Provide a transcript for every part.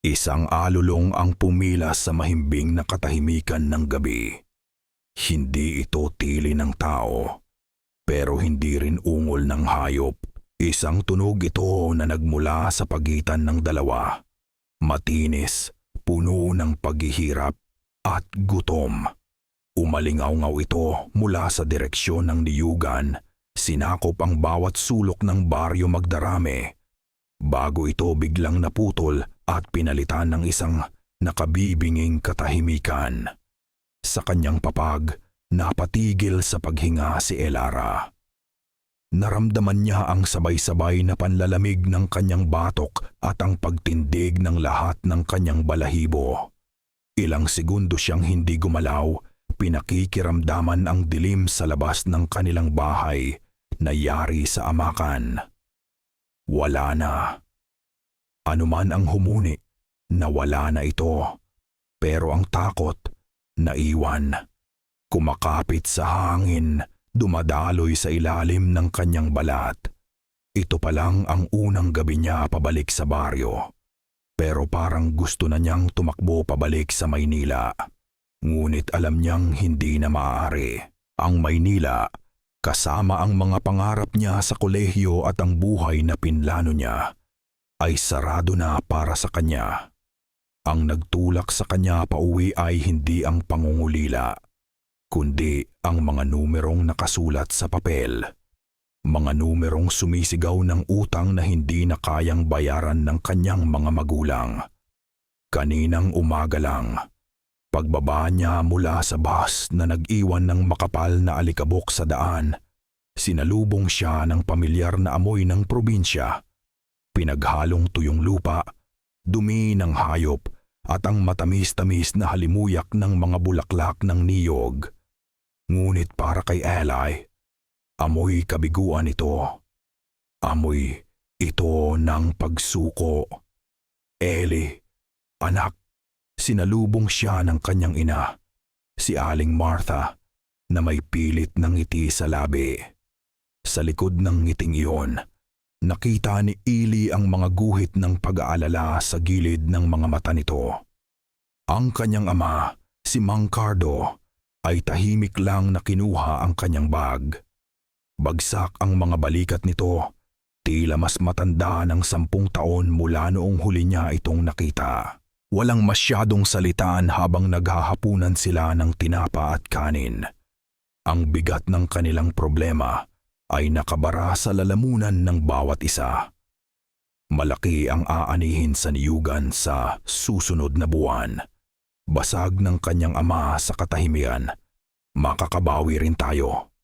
Isang alulong ang pumila sa mahimbing na katahimikan ng gabi. Hindi ito tili ng tao, pero hindi rin ungol ng hayop. Isang tunog ito na nagmula sa pagitan ng dalawa. Matinis, puno ng paghihirap at gutom. Umalingaw-ngaw ito mula sa direksyon ng niyugan, sinakop ang bawat sulok ng baryo Magdarame. Bago ito biglang naputol at pinalitan ng isang nakabibinging katahimikan. Sa kanyang papag, napatigil sa paghinga si Elara. Naramdaman niya ang sabay-sabay na panlalamig ng kanyang batok at ang pagtindig ng lahat ng kanyang balahibo. Ilang segundo siyang hindi gumalaw, pinakikiramdaman ang dilim sa labas ng kanilang bahay na yari sa amakan. Wala na. Anuman ang humuni, nawala na ito. Pero ang takot, naiwan. Kumakapit sa hangin, dumadaloy sa ilalim ng kanyang balat. Ito pa lang ang unang gabi niya pabalik sa baryo. Pero parang gusto na niyang tumakbo pabalik sa Maynila. Ngunit alam niyang hindi na maaari. Ang Maynila, kasama ang mga pangarap niya sa kolehiyo at ang buhay na pinlano niya, ay sarado na para sa kanya. Ang nagtulak sa kanya pauwi ay hindi ang pangungulila, kundi ang mga numerong nakasulat sa papel. Mga numerong sumisigaw ng utang na hindi na kayang bayaran ng kanyang mga magulang. Kaninang umaga lang, pagbaba niya mula sa bus na nag-iwan ng makapal na alikabok sa daan, sinalubong siya ng pamilyar na amoy ng probinsya. Pinaghalong tuyong lupa, dumi ng hayop at ang matamis-tamis na halimuyak ng mga bulaklak ng niyog. Ngunit para kay Eli, amoy kabiguan ito. Amoy ito ng pagsuko. Eli, anak, sinalubong siya ng kanyang ina, si Aling Martha, na may pilit ng ngiti sa labi. Sa likod ng ngiting iyon, nakita ni Eli ang mga guhit ng pag-aalala sa gilid ng mga mata nito. Ang kanyang ama, si Mang Cardo, ay tahimik lang na kinuha ang kanyang bag. Bagsak ang mga balikat nito, tila mas matanda ng 10 taon mula noong huli niya itong nakita. Walang masyadong salitaan habang naghahapunan sila ng tinapa at kanin. Ang bigat ng kanilang problema ay nakabara sa lalamunan ng bawat isa. Malaki ang aanihin sa niyugan sa susunod na buwan. Basag ng kanyang ama sa katahimikan. Makakabawi rin tayo.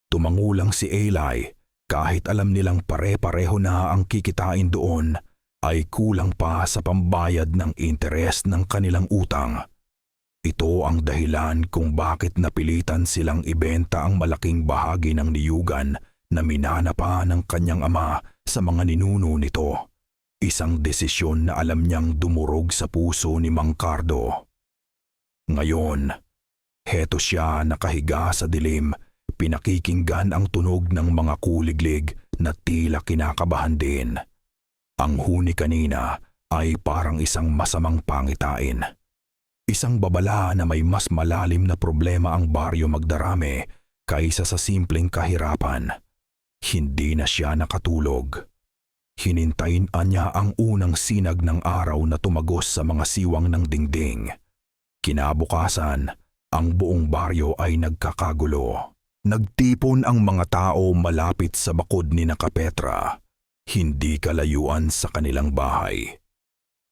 Tumangulang si Eli, kahit alam nilang pare-pareho na ang kikitain doon, ay kulang pa sa pambayad ng interes ng kanilang utang. Ito ang dahilan kung bakit napilitan silang ibenta ang malaking bahagi ng niyugan na minana pa ng kanyang ama sa mga ninuno nito. Isang desisyon na alam niyang dumurog sa puso ni Mang Cardo. Ngayon, heto siya nakahiga sa dilim, pinakikinggan ang tunog ng mga kuliglig na tila kinakabahan din. Ang huni kanina ay parang isang masamang pangitain. Isang babala na may mas malalim na problema ang baryo Magdarame kaysa sa simpleng kahirapan. Hindi na siya nakatulog. Hinintayin niya ang unang sinag ng araw na tumagos sa mga siwang ng dingding. Kinabukasan, ang buong baryo ay nagkakagulo. Nagtipon ang mga tao malapit sa bakod ni Nakapetra, hindi kalayuan sa kanilang bahay.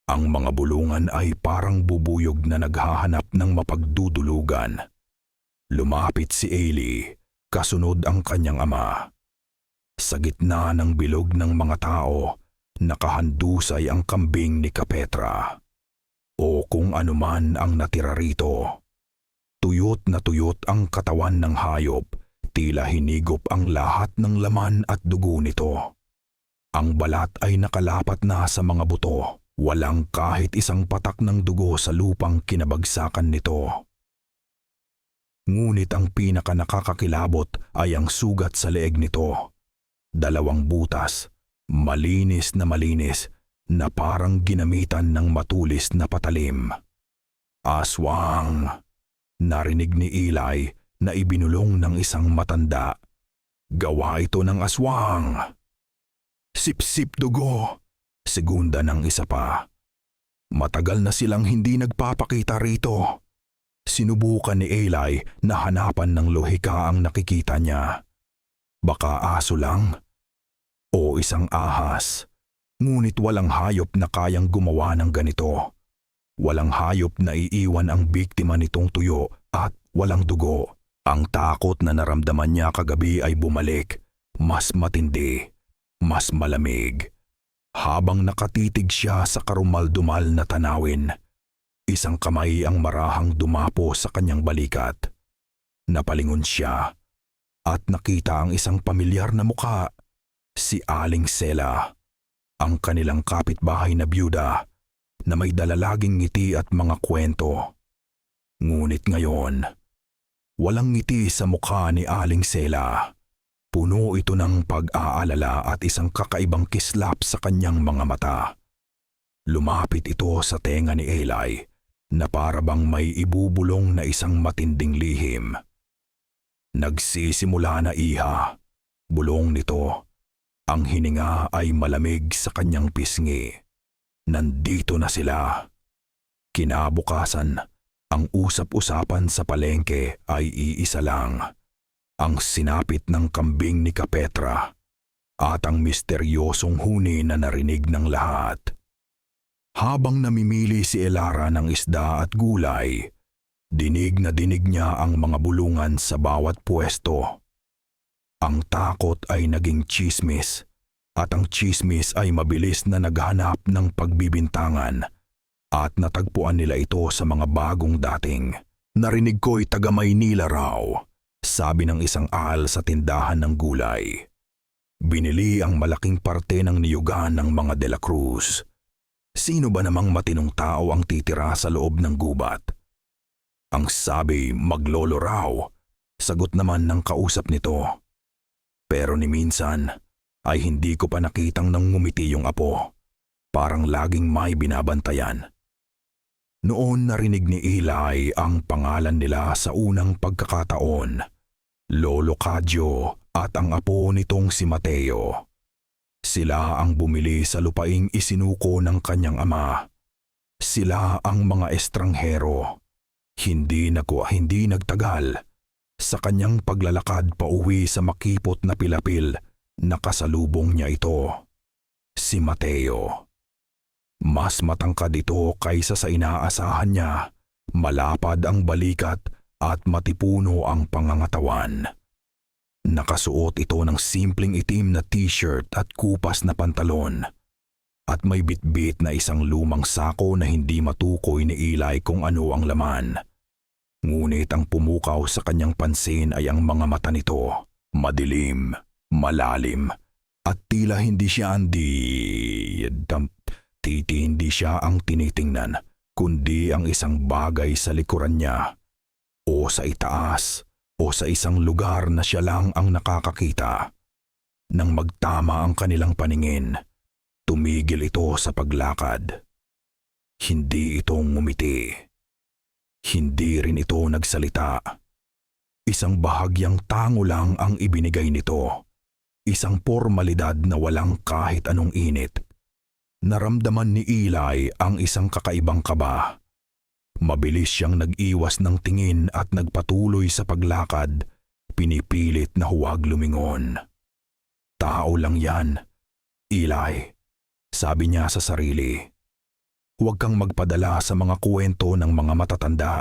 Ang mga bulungan ay parang bubuyog na naghahanap ng mapagdudulugan. Lumapit si Eli, kasunod ang kanyang ama. Sa gitna ng bilog ng mga tao, nakahandusay ang kambing ni Kapetra. O kung anuman ang natira rito. Tuyot na tuyot ang katawan ng hayop, tila hinigop ang lahat ng laman at dugo nito. Ang balat ay nakalapat na sa mga buto. Walang kahit isang patak ng dugo sa lupang kinabagsakan nito. Ngunit ang pinaka nakakakilabot ay ang sugat sa leeg nito. 2 butas, malinis na malinis, na parang ginamitan ng matulis na patalim. Aswang! Narinig ni Eli na ibinulong ng isang matanda. Gawa ito ng aswang! Sip-sip dugo! Segunda ng isa pa. Matagal na silang hindi nagpapakita rito. Sinubukan ni Eli na hanapan ng lohika ang nakikita niya. Baka aso lang o isang ahas. Ngunit walang hayop na kayang gumawa ng ganito. Walang hayop na iiwan ang biktima nitong tuyo at walang dugo. Ang takot na naramdaman niya kagabi ay bumalik. Mas matindi, mas malamig. Habang nakatitig siya sa karumal-dumal na tanawin, isang kamay ang marahang dumapo sa kanyang balikat. Napalingon siya at nakita ang isang pamilyar na muka, si Aling Sela, ang kanilang kapitbahay na byuda na may dalalaging ngiti at mga kwento. Ngunit ngayon, walang ngiti sa mukha ni Aling Sela. Puno ito ng pag-aalala at isang kakaibang kislap sa kanyang mga mata. Lumapit ito sa tenga ni Eli na parabang may ibubulong na isang matinding lihim. Nagsisimula na iha. Bulong nito. Ang hininga ay malamig sa kanyang pisngi. Nandito na sila. Kinabukasan, ang usap-usapan sa palengke ay iisa lang. Ang sinapit ng kambing ni Kapetra at ang misteryosong huni na narinig ng lahat. Habang namimili si Elara ng isda at gulay, dinig na dinig niya ang mga bulungan sa bawat pwesto. Ang takot ay naging tsismis at ang tsismis ay mabilis na naghanap ng pagbibintangan at natagpuan nila ito sa mga bagong dating. Narinig ko'y taga Maynila raw, sabi ng isang aal sa tindahan ng gulay. Binili ang malaking parte ng niyugan ng mga De La Cruz. Sino ba namang matinong tao ang titira sa loob ng gubat? Ang sabi, maglolo raw. Sagot naman ng kausap nito. Pero ni minsan ay hindi ko pa nakitang nangumiti yung apo. Parang laging may binabantayan. Noon narinig ni Eli ang pangalan nila sa unang pagkakataon. Lolo Cadyo at ang apo nitong si Mateo. Sila ang bumili sa lupaing isinuko ng kanyang ama. Sila ang mga estranghero. Hindi nagtagal. Sa kanyang paglalakad pauwi sa makipot na pilapil, nakasalubong niya ito. Si Mateo. Mas matangkad ito kaysa sa inaasahan niya. Malapad ang balikat at matipuno ang pangangatawan. Nakasuot ito ng simpleng itim na t-shirt at kupas na pantalon. At may bitbit na isang lumang sako na hindi matukoy ni Eli kung ano ang laman. Ngunit ang pumukaw sa kanyang pansin ay ang mga mata nito. Madilim, malalim, at tila hindi siya ang tinitingnan, kundi ang isang bagay sa likuran niya. O sa itaas, o sa isang lugar na siya lang ang nakakakita. Nang magtama ang kanilang paningin, tumigil ito sa paglakad. Hindi ito ngumiti. Hindi rin ito nagsalita. Isang bahagyang tango lang ang ibinigay nito. Isang pormalidad na walang kahit anong init. Naramdaman ni Eli ang isang kakaibang kaba. Mabilis siyang nag-iwas ng tingin at nagpatuloy sa paglakad, pinipilit na huwag lumingon. Tao lang yan, Eli, sabi niya sa sarili. Huwag kang magpadala sa mga kwento ng mga matatanda.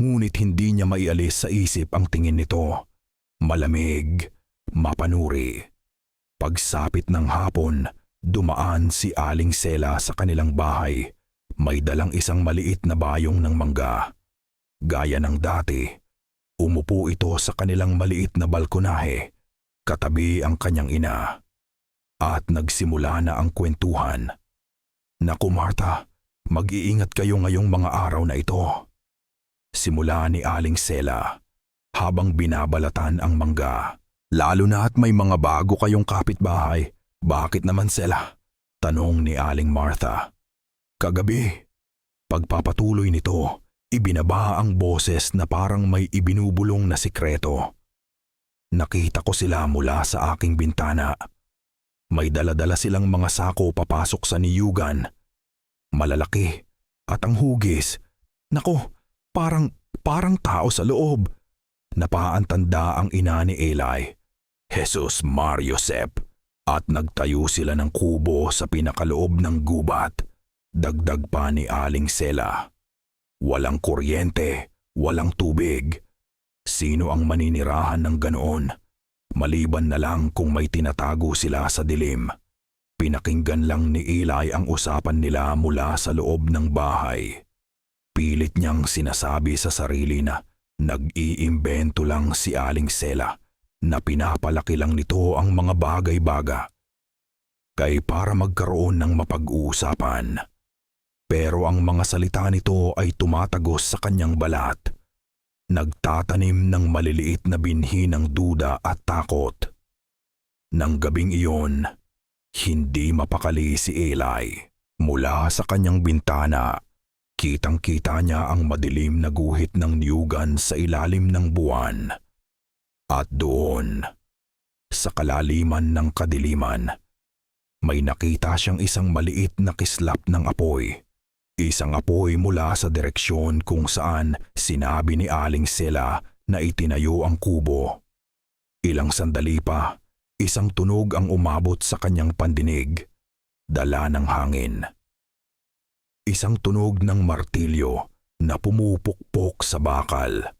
Ngunit hindi niya maialis sa isip ang tingin nito. Malamig, mapanuri. Pagsapit ng hapon, dumaan si Aling Sela sa kanilang bahay. May dalang isang maliit na bayong ng mangga. Gaya ng dati, umupo ito sa kanilang maliit na balkonahe, katabi ang kanyang ina. At nagsimula na ang kwentuhan. Naku Martha, mag-iingat kayo ngayong mga araw na ito. Simula ni Aling Sela, habang binabalatan ang mangga. Lalo na at may mga bago kayong kapitbahay. Bakit naman Sela? Tanong ni Aling Martha. Kagabi. Pagpapatuloy nito, ibinaba ang boses na parang may ibinubulong na sikreto. Nakita ko sila mula sa aking bintana. May dala-dala silang mga sako papasok sa niyugan. Malalaki at ang hugis. Nako, parang tao sa loob. Napaantanda ang ina ni Eli, Jesus Mariosep, at nagtayo sila ng kubo sa pinakaloob ng gubat. Dagdag pa ni Aling Sela. Walang kuryente, walang tubig. Sino ang maninirahan ng ganoon? Maliban na lang kung may tinatago sila sa dilim. Pinakinggan lang ni Eli ang usapan nila mula sa loob ng bahay. Pilit niyang sinasabi sa sarili na nag-iimbento lang si Aling Sela, na pinapalaki lang nito ang mga bagay-baga. Kay para magkaroon ng mapag-uusapan. Pero ang mga salita nito ay tumatagos sa kanyang balat. Nagtatanim ng maliliit na binhi ng duda at takot. Nang gabing iyon, hindi mapakali si Eli. Mula sa kanyang bintana, kitang-kita niya ang madilim na guhit ng niyugan sa ilalim ng buwan. At doon, sa kalaliman ng kadiliman, may nakita siyang isang maliit na kislap ng apoy. Isang apoy mula sa direksyon kung saan sinabi ni Aling Sela na itinayo ang kubo. Ilang sandali pa, isang tunog ang umabot sa kanyang pandinig, dala ng hangin. Isang tunog ng martilyo na pumupukpok sa bakal.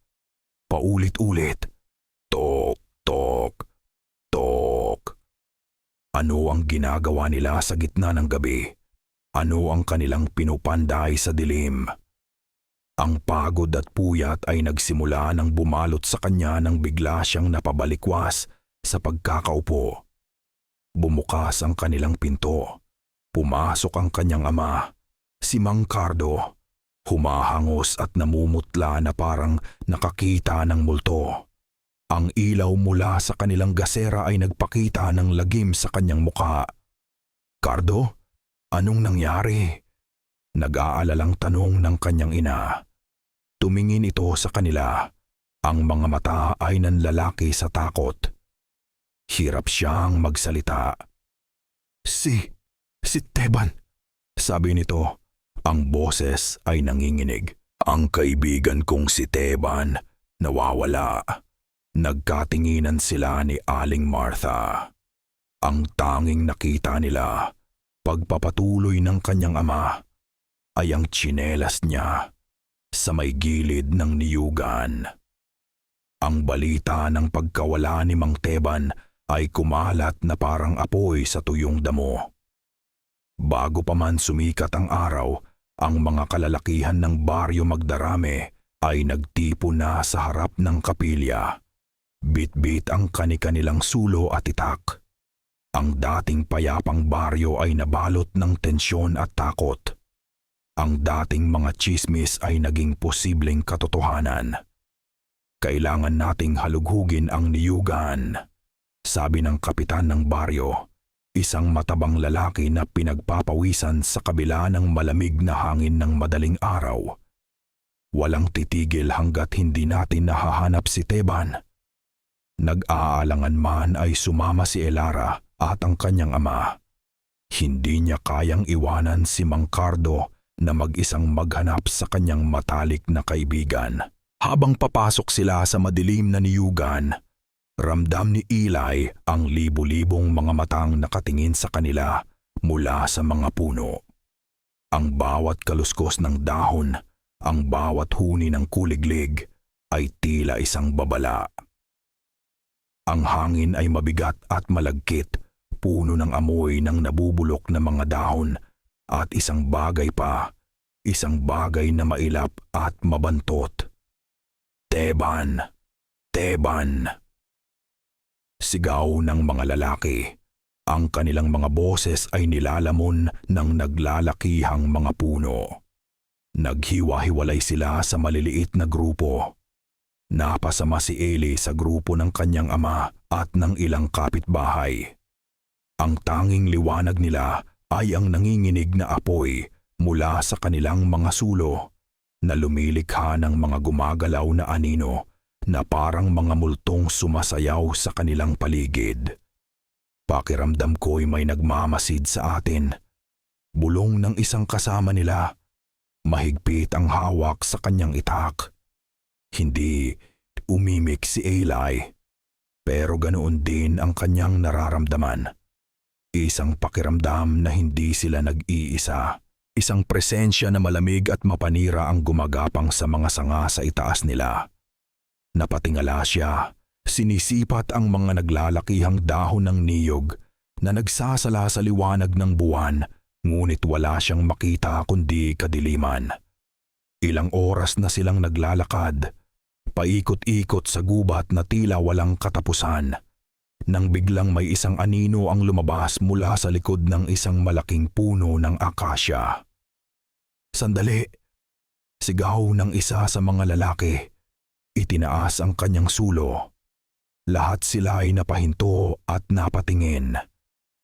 Paulit-ulit, tok, tok, tok. Ano ang ginagawa nila sa gitna ng gabi? Ano ang kanilang pinupanday sa dilim? Ang pagod at puyat ay nagsimula nang bumalot sa kanya nang bigla siyang napabalikwas sa pagkakaupo. Bumukas ang kanilang pinto. Pumasok ang kanyang ama, si Mang Cardo, humahangos at namumutla na parang nakakita ng multo. Ang ilaw mula sa kanilang gasera ay nagpakita ng lagim sa kanyang mukha. Cardo? Anong nangyari? Nag-aalalang tanong ng kanyang ina. Tumingin ito sa kanila. Ang mga mata ay nanlalaki sa takot. Hirap siyang magsalita. Si Teban, sabi nito. Ang boses ay nanginginig. Ang kaibigan kong si Teban, nawawala. Nagkatinginan sila ni Aling Martha. Ang tanging nakita nila, pagpapatuloy ng kanyang ama, ay ang tsinelas niya sa may gilid ng niyugan. Ang balita ng pagkawala ni Mang Teban ay kumalat na parang apoy sa tuyong damo. Bago pa man sumikat ang araw, ang mga kalalakihan ng Baryo Magdarame ay nagtipo na sa harap ng kapilya. Bit-bit ang kani-kanilang sulo at itak. Ang dating payapang baryo ay nabalot ng tensyon at takot. Ang dating mga tsismis ay naging posibleng katotohanan. Kailangan nating halughugin ang niyugan, sabi ng kapitan ng baryo, isang matabang lalaki na pinagpapawisan sa kabila ng malamig na hangin ng madaling araw. Walang titigil hanggat hindi natin nahahanap si Teban. Nag-aalangan man ay sumama si Elara at ang kanyang ama. Hindi niya kayang iwanan si Mang Cardo na mag-isang maghanap sa kanyang matalik na kaibigan. Habang papasok sila sa madilim na niyugan, ramdam ni Eli ang libu-libong mga matang nakatingin sa kanila mula sa mga puno. Ang bawat kaluskos ng dahon, ang bawat huni ng kuliglig ay tila isang babala. Ang hangin ay mabigat at malagkit, puno ng amoy ng nabubulok na mga dahon at isang bagay na mailap at mabantot. Teban! Teban! Sigaw ng mga lalaki. Ang kanilang mga boses ay nilalamon ng naglalakihang mga puno. Naghiwa-hiwalay sila sa maliliit na grupo. Napasama si Eli sa grupo ng kanyang ama at ng ilang kapitbahay. Ang tanging liwanag nila ay ang nanginginig na apoy mula sa kanilang mga sulo na lumilikha ng mga gumagalaw na anino na parang mga multong sumasayaw sa kanilang paligid. Pakiramdam ko'y may nagmamasid sa atin. Bulong ng isang kasama nila. Mahigpit ang hawak sa kanyang itak. Hindi umimik si Eli, pero ganoon din ang kanyang nararamdaman. Isang pakiramdam na hindi sila nag-iisa. Isang presensya na malamig at mapanira ang gumagapang sa mga sanga sa itaas nila. Napatingala siya. Sinisipat ang mga naglalakihang dahon ng niyog na nagsasala sa liwanag ng buwan, ngunit wala siyang makita kundi kadiliman. Ilang oras na silang naglalakad, paikot-ikot sa gubat na tila walang katapusan, nang biglang may isang anino ang lumabas mula sa likod ng isang malaking puno ng akasya. "Sandali!" Sigaw ng isa sa mga lalaki. Itinaas ang kanyang sulo. Lahat sila ay napahinto at napatingin.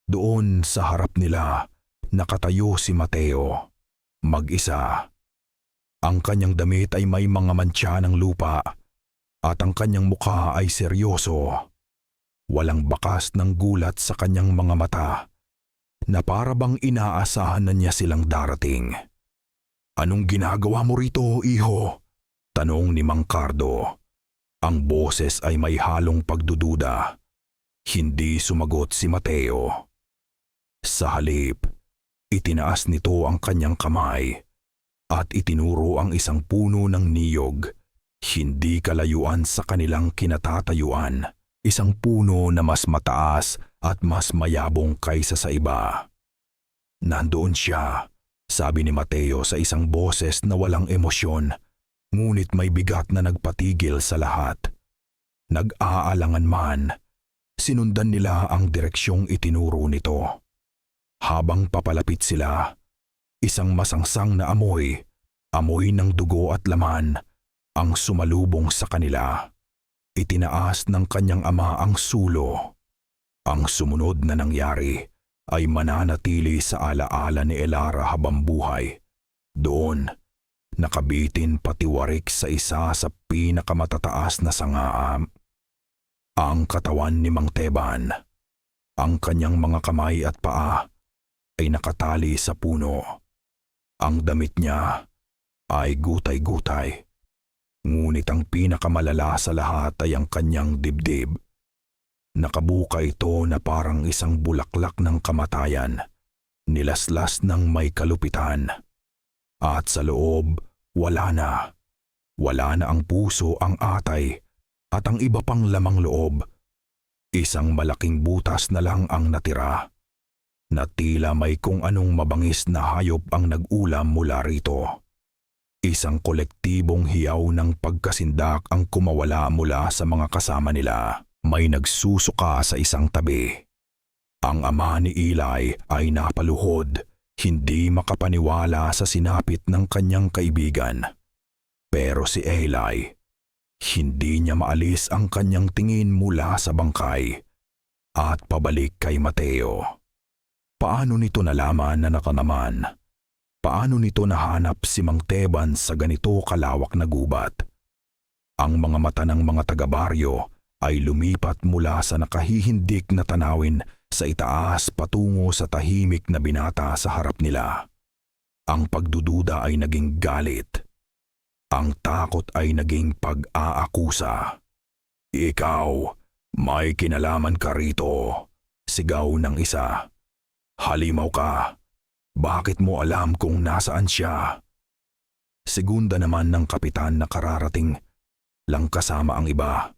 Doon sa harap nila, nakatayo si Mateo, mag-isa. Ang kanyang damit ay may mga mantsa ng lupa at ang kanyang mukha ay seryoso. Walang bakas ng gulat sa kanyang mga mata na para bang inaasahan na niya silang darating. "Anong ginagawa mo rito, iho?" tanong ni Mang Cardo. Ang boses ay may halong pagdududa. Hindi sumagot si Mateo. Sa halip, itinaas nito ang kanyang kamay at itinuro ang isang puno ng niyog, hindi kalayuan sa kanilang kinatatayuan. Isang puno na mas mataas at mas mayabong kaysa sa iba. "Nandoon siya," sabi ni Mateo sa isang boses na walang emosyon, ngunit may bigat na nagpatigil sa lahat. Nag-aalangan man, sinundan nila ang direksyong itinuro nito. Habang papalapit sila, isang masangsang na amoy ng dugo at laman, ang sumalubong sa kanila. Itinaas ng kanyang ama ang sulo. Ang sumunod na nangyari ay mananatili sa alaala ni Elara habang buhay. Doon, nakabitin patiwarik sa isa sa pinakamatataas na sanga ang katawan ni Mang Teban. Ang kanyang mga kamay at paa ay nakatali sa puno. Ang damit niya ay gutay-gutay, ngunit ang pinakamalala sa lahat ay ang kanyang dibdib. Nakabuka ito na parang isang bulaklak ng kamatayan, nilaslas ng may kalupitan. At sa loob, wala na. Wala na ang puso, ang atay, at ang iba pang lamang loob. Isang malaking butas na lang ang natira, na tila may kung anong mabangis na hayop ang nag-ulam mula rito. Isang kolektibong hiyaw ng pagkasindak ang kumawala mula sa mga kasama nila. May nagsusuka sa isang tabi. Ang ama ni Eli ay napaluhod, hindi makapaniwala sa sinapit ng kanyang kaibigan. Pero si Eli, hindi niya maalis ang kanyang tingin mula sa bangkay at pabalik kay Mateo. Paano nito nalaman na nakanaman? Paano nito nahanap si Mang Teban sa ganito kalawak na gubat? Ang mga mata ng mga taga-baryo ay lumipat mula sa nakahihindik na tanawin sa itaas patungo sa tahimik na binata sa harap nila. Ang pagdududa ay naging galit. Ang takot ay naging pag-aakusa. "Ikaw, may kinalaman ka rito," sigaw ng isa. "Halimaw ka. Bakit mo alam kung nasaan siya?" Segunda naman ng kapitan na kararating lang kasama ang iba.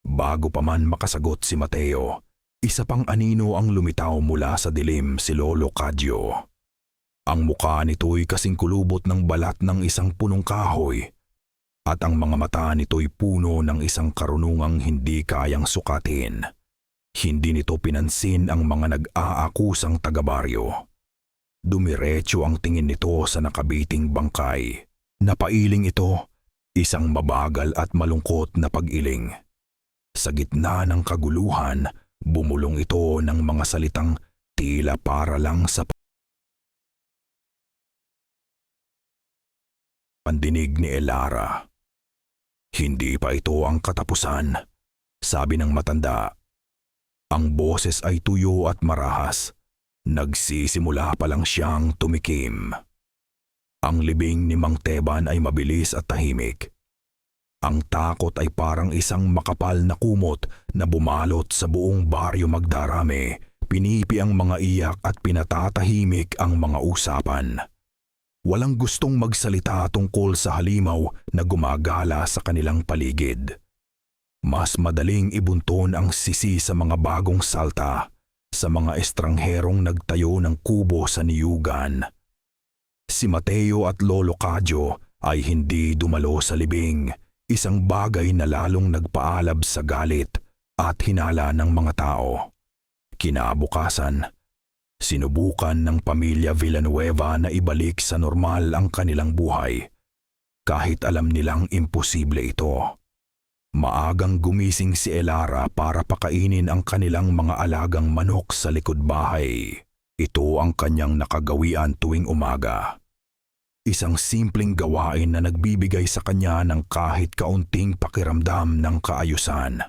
Bago pa man makasagot si Mateo, isa pang anino ang lumitaw mula sa dilim, si Lolo Cadyo. Ang mukha nito'y kasing kulubot ng balat ng isang punong kahoy at ang mga mata nito'y puno ng isang karunungang hindi kayang sukatin. Hindi nito pinansin ang mga nag-aakusang taga-baryo. Dumiretso ang tingin nito sa nakabiting bangkay. Napailing ito, isang mabagal at malungkot na pag-iling. Sa gitna ng kaguluhan, bumulong ito ng mga salitang tila para lang sa pandinig ni Elara. Hindi pa ito ang katapusan, sabi ng matanda. Ang boses ay tuyo at marahas. Nagsisimula pa lang siyang tumikim. Ang libing ni Mang Teban ay mabilis at tahimik. Ang takot ay parang isang makapal na kumot na bumalot sa buong baryo Magdarame. Pinipi ang mga iyak at pinatatahimik ang mga usapan. Walang gustong magsalita tungkol sa halimaw na gumagala sa kanilang paligid. Mas madaling ibunton ang sisi sa mga bagong salta, sa mga estrangherong nagtayo ng kubo sa niyugan. Si Mateo at Lolo Cadyo ay hindi dumalo sa libing, isang bagay na lalong nagpaalab sa galit at hinala ng mga tao. Kinabukasan, sinubukan ng pamilya Villanueva na ibalik sa normal ang kanilang buhay, kahit alam nilang imposible ito. Maagang gumising si Elara para pakainin ang kanilang mga alagang manok sa likod bahay. Ito ang kanyang nakagawian tuwing umaga. Isang simpleng gawain na nagbibigay sa kanya ng kahit kaunting pakiramdam ng kaayusan.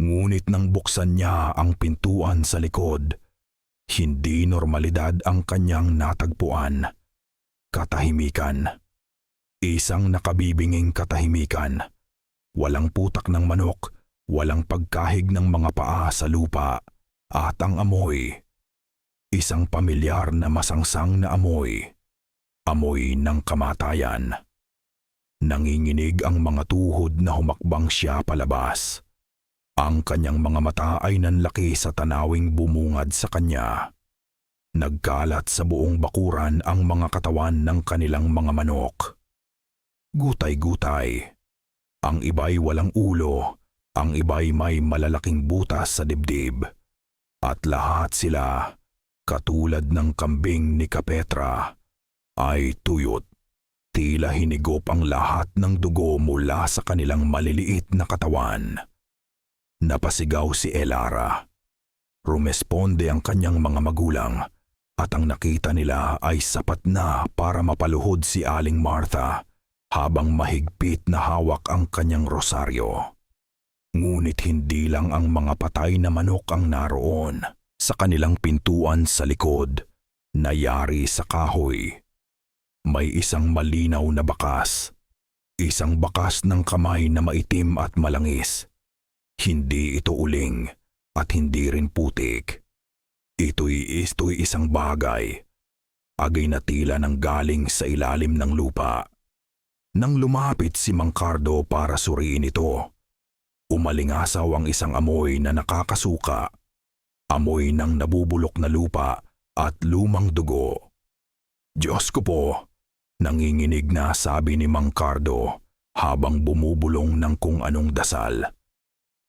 Ngunit nang buksan niya ang pintuan sa likod, hindi normalidad ang kanyang natagpuan. Katahimikan. Isang nakabibinging katahimikan. Walang putak ng manok, walang pagkahig ng mga paa sa lupa, at ang amoy. Isang pamilyar na masangsang na amoy. Amoy ng kamatayan. Nanginginig ang mga tuhod na humakbang siya palabas. Ang kanyang mga mata ay nanlaki sa tanawing bumungad sa kanya. Nagkalat sa buong bakuran ang mga katawan ng kanilang mga manok. Gutay-gutay. Ang iba'y walang ulo, ang iba'y may malalaking butas sa dibdib. At lahat sila, katulad ng kambing ni Kapetra, ay tuyot. Tila hinigop ang lahat ng dugo mula sa kanilang maliliit na katawan. Napasigaw si Elara. Rumesponde ang kanyang mga magulang at ang nakita nila ay sapat na para mapaluhod si Aling Martha habang mahigpit na hawak ang kanyang rosaryo. Ngunit hindi lang ang mga patay na manok ang naroon. Sa kanilang pintuan sa likod, nayari sa kahoy, may isang malinaw na bakas. Isang bakas ng kamay na maitim at malangis. Hindi ito uling at hindi rin putik. Ito'y isang bagay. Agay na tila nang galing sa ilalim ng lupa. Nang lumapit si Mang Cardo para suriin ito, umalingasaw ang isang amoy na nakakasuka. Amoy ng nabubulok na lupa at lumang dugo. Diyos ko po, nanginginig na sabi ni Mang Cardo habang bumubulong ng kung anong dasal.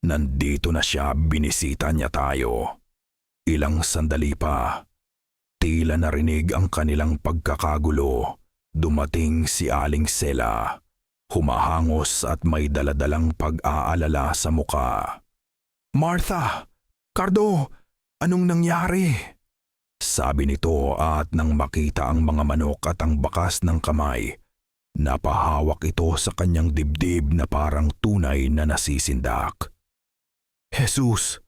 Nandito na siya, binisita niya tayo. Ilang sandali pa, tila narinig ang kanilang pagkakagulo. Dumating si Aling Sela, humahangos at may daladalang pag-aalala sa muka. Martha! Cardo! Anong nangyari? Sabi nito at nang makita ang mga manok at ang bakas ng kamay, napahawak ito sa kanyang dibdib na parang tunay na nasisindak. Jesus!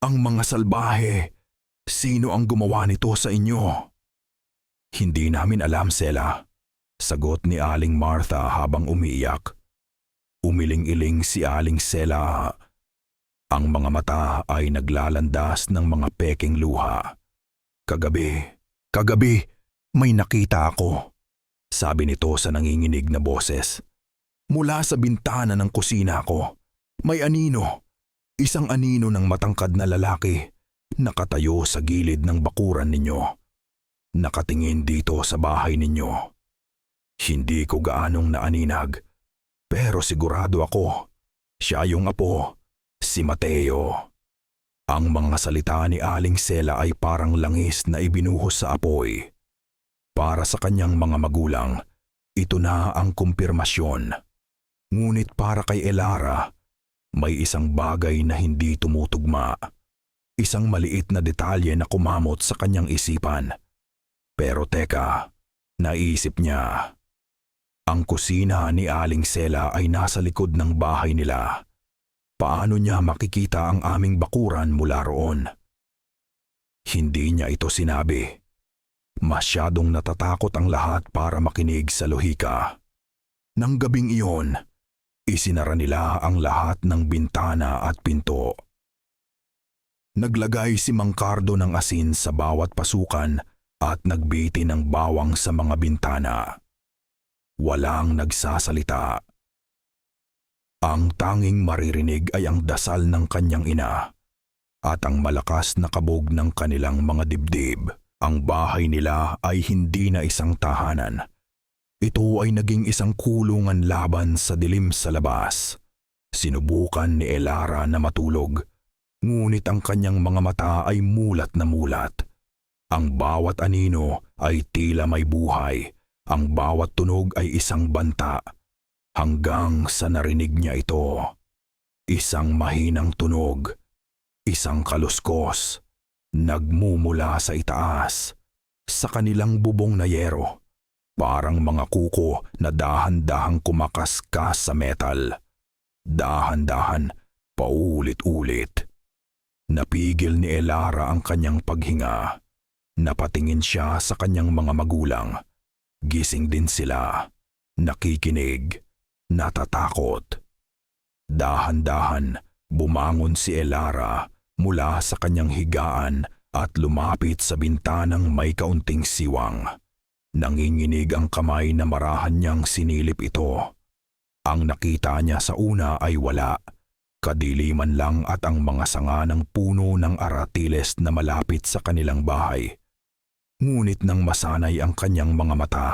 Ang mga salbahe! Sino ang gumawa nito sa inyo? Hindi namin alam, Sela. Sagot ni Aling Martha habang umiiyak. Umiling-iling si Aling Sela. Ang mga mata ay naglalandas ng mga peking luha. Kagabi, may nakita ako. Sabi nito sa nanginginig na boses. Mula sa bintana ng kusina ko, may anino. Isang anino ng matangkad na lalaki, nakatayo sa gilid ng bakuran ninyo. Nakatingin dito sa bahay ninyo. Hindi ko gaanong naaninag, pero sigurado ako, siya yung apo, si Mateo. Ang mga salita ni Aling Sela ay parang langis na ibinuhos sa apoy. Para sa kanyang mga magulang, ito na ang kumpirmasyon. Ngunit para kay Elara, may isang bagay na hindi tumutugma. Isang maliit na detalye na kumamot sa kanyang isipan. Pero teka, naisip niya. Ang kusina ni Aling Sela ay nasa likod ng bahay nila. Paano niya makikita ang aming bakuran mula roon? Hindi niya ito sinabi. Masyadong natatakot ang lahat para makinig sa lohika. Nang gabing iyon, isinara nila ang lahat ng bintana at pinto. Naglagay si Mang Cardo ng asin sa bawat pasukan at nagbiti ng bawang sa mga bintana. Walang nagsasalita. Ang tanging maririnig ay ang dasal ng kanyang ina at ang malakas na kabog ng kanilang mga dibdib. Ang bahay nila ay hindi na isang tahanan. Ito ay naging isang kulungan laban sa dilim sa labas. Sinubukan ni Elara na matulog, ngunit ang kanyang mga mata ay mulat na mulat. Ang bawat anino ay tila may buhay, ang bawat tunog ay isang banta. Hanggang sa narinig niya ito. Isang mahinang tunog, isang kaluskos, nagmumula sa itaas, sa kanilang bubong na yero. Parang mga kuko na dahan-dahang kumakaskas sa metal. Dahan-dahan, paulit-ulit. Napigil ni Elara ang kanyang paghinga. Napatingin siya sa kanyang mga magulang. Gising din sila. Nakikinig. Natatakot. Dahan-dahan, bumangon si Elara mula sa kanyang higaan at lumapit sa bintanang may kaunting siwang. Nanginginig ang kamay na marahan niyang sinilip ito. Ang nakita niya sa una ay wala. Kadiliman lang at ang mga sanga ng puno ng aratiles na malapit sa kanilang bahay. Ngunit nang masanay ang kanyang mga mata,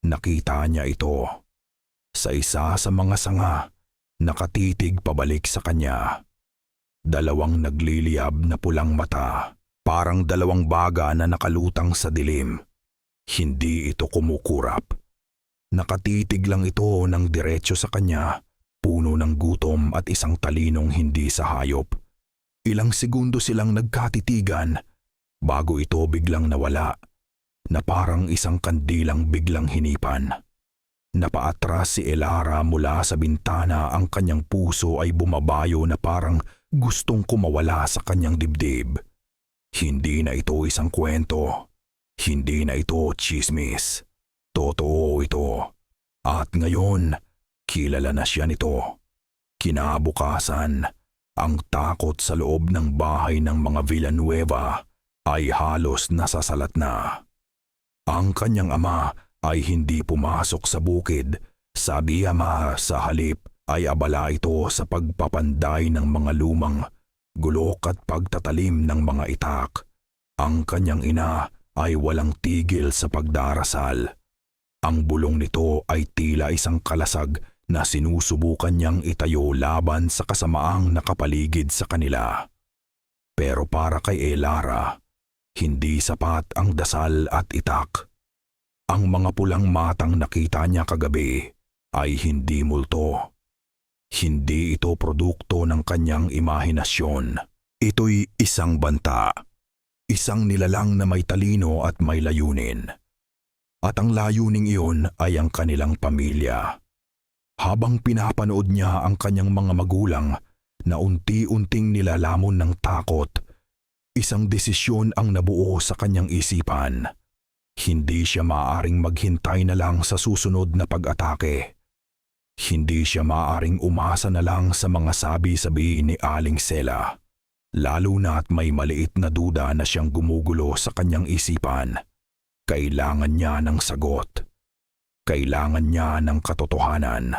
nakita niya ito. Sa isa sa mga sanga, nakatitig pabalik sa kanya. Dalawang nagliliyab na pulang mata, parang dalawang baga na nakalutang sa dilim. Hindi ito kumukurap. Nakatitig lang ito ng diretso sa kanya, puno ng gutom at isang talinong hindi sa hayop. Ilang segundo silang nagkatitigan bago ito biglang nawala, na parang isang kandilang biglang hinipan. Napaatras si Elara mula sa bintana, ang kanyang puso ay bumabayo na parang gustong kumawala sa kanyang dibdib. Hindi na ito isang kwento. Hindi na ito tsismis. Totoo ito. At ngayon, kilala na siya nito. Kinabukasan, ang takot sa loob ng bahay ng mga Villanueva ay halos nasasalat na. Ang kanyang ama ay hindi pumasok sa bukid. Sabi ama, sa halip ay abala ito sa pagpapanday ng mga lumang gulok at pagtatalim ng mga itak. Ang kanyang ina ay walang tigil sa pagdarasal. Ang bulong nito ay tila isang kalasag na sinusubukan niyang itayo laban sa kasamaang nakapaligid sa kanila. Pero para kay Elara, hindi sapat ang dasal at itak. Ang mga pulang matang nakita niya kagabi ay hindi multo. Hindi ito produkto ng kanyang imahinasyon. Ito'y isang banta. Isang nilalang na may talino at may layunin. At ang layuning iyon ay ang kanilang pamilya. Habang pinapanood niya ang kanyang mga magulang na unti-unting nilalamon ng takot, isang desisyon ang nabuo sa kanyang isipan. Hindi siya maaaring maghintay na lang sa susunod na pag-atake. Hindi siya maaaring umasa na lang sa mga sabi-sabi ni Aling Sela. Lalo na't may maliit na duda na siyang gumugulo sa kanyang isipan. Kailangan niya ng sagot. Kailangan niya ng katotohanan.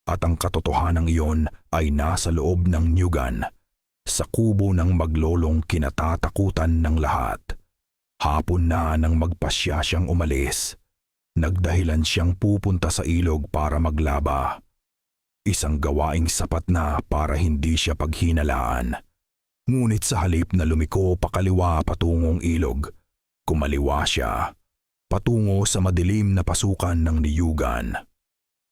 At ang katotohanan iyon ay nasa loob ng nyugan, sa kubo ng maglolong kinatatakutan ng lahat. Hapon na nang magpasya siyang umalis. Nagdahilan siyang pupunta sa ilog para maglaba. Isang gawaing sapat na para hindi siya paghinalaan. Ngunit sa halip na lumiko pakaliwa patungong ilog, kumaliwa siya, patungo sa madilim na pasukan ng niyugan.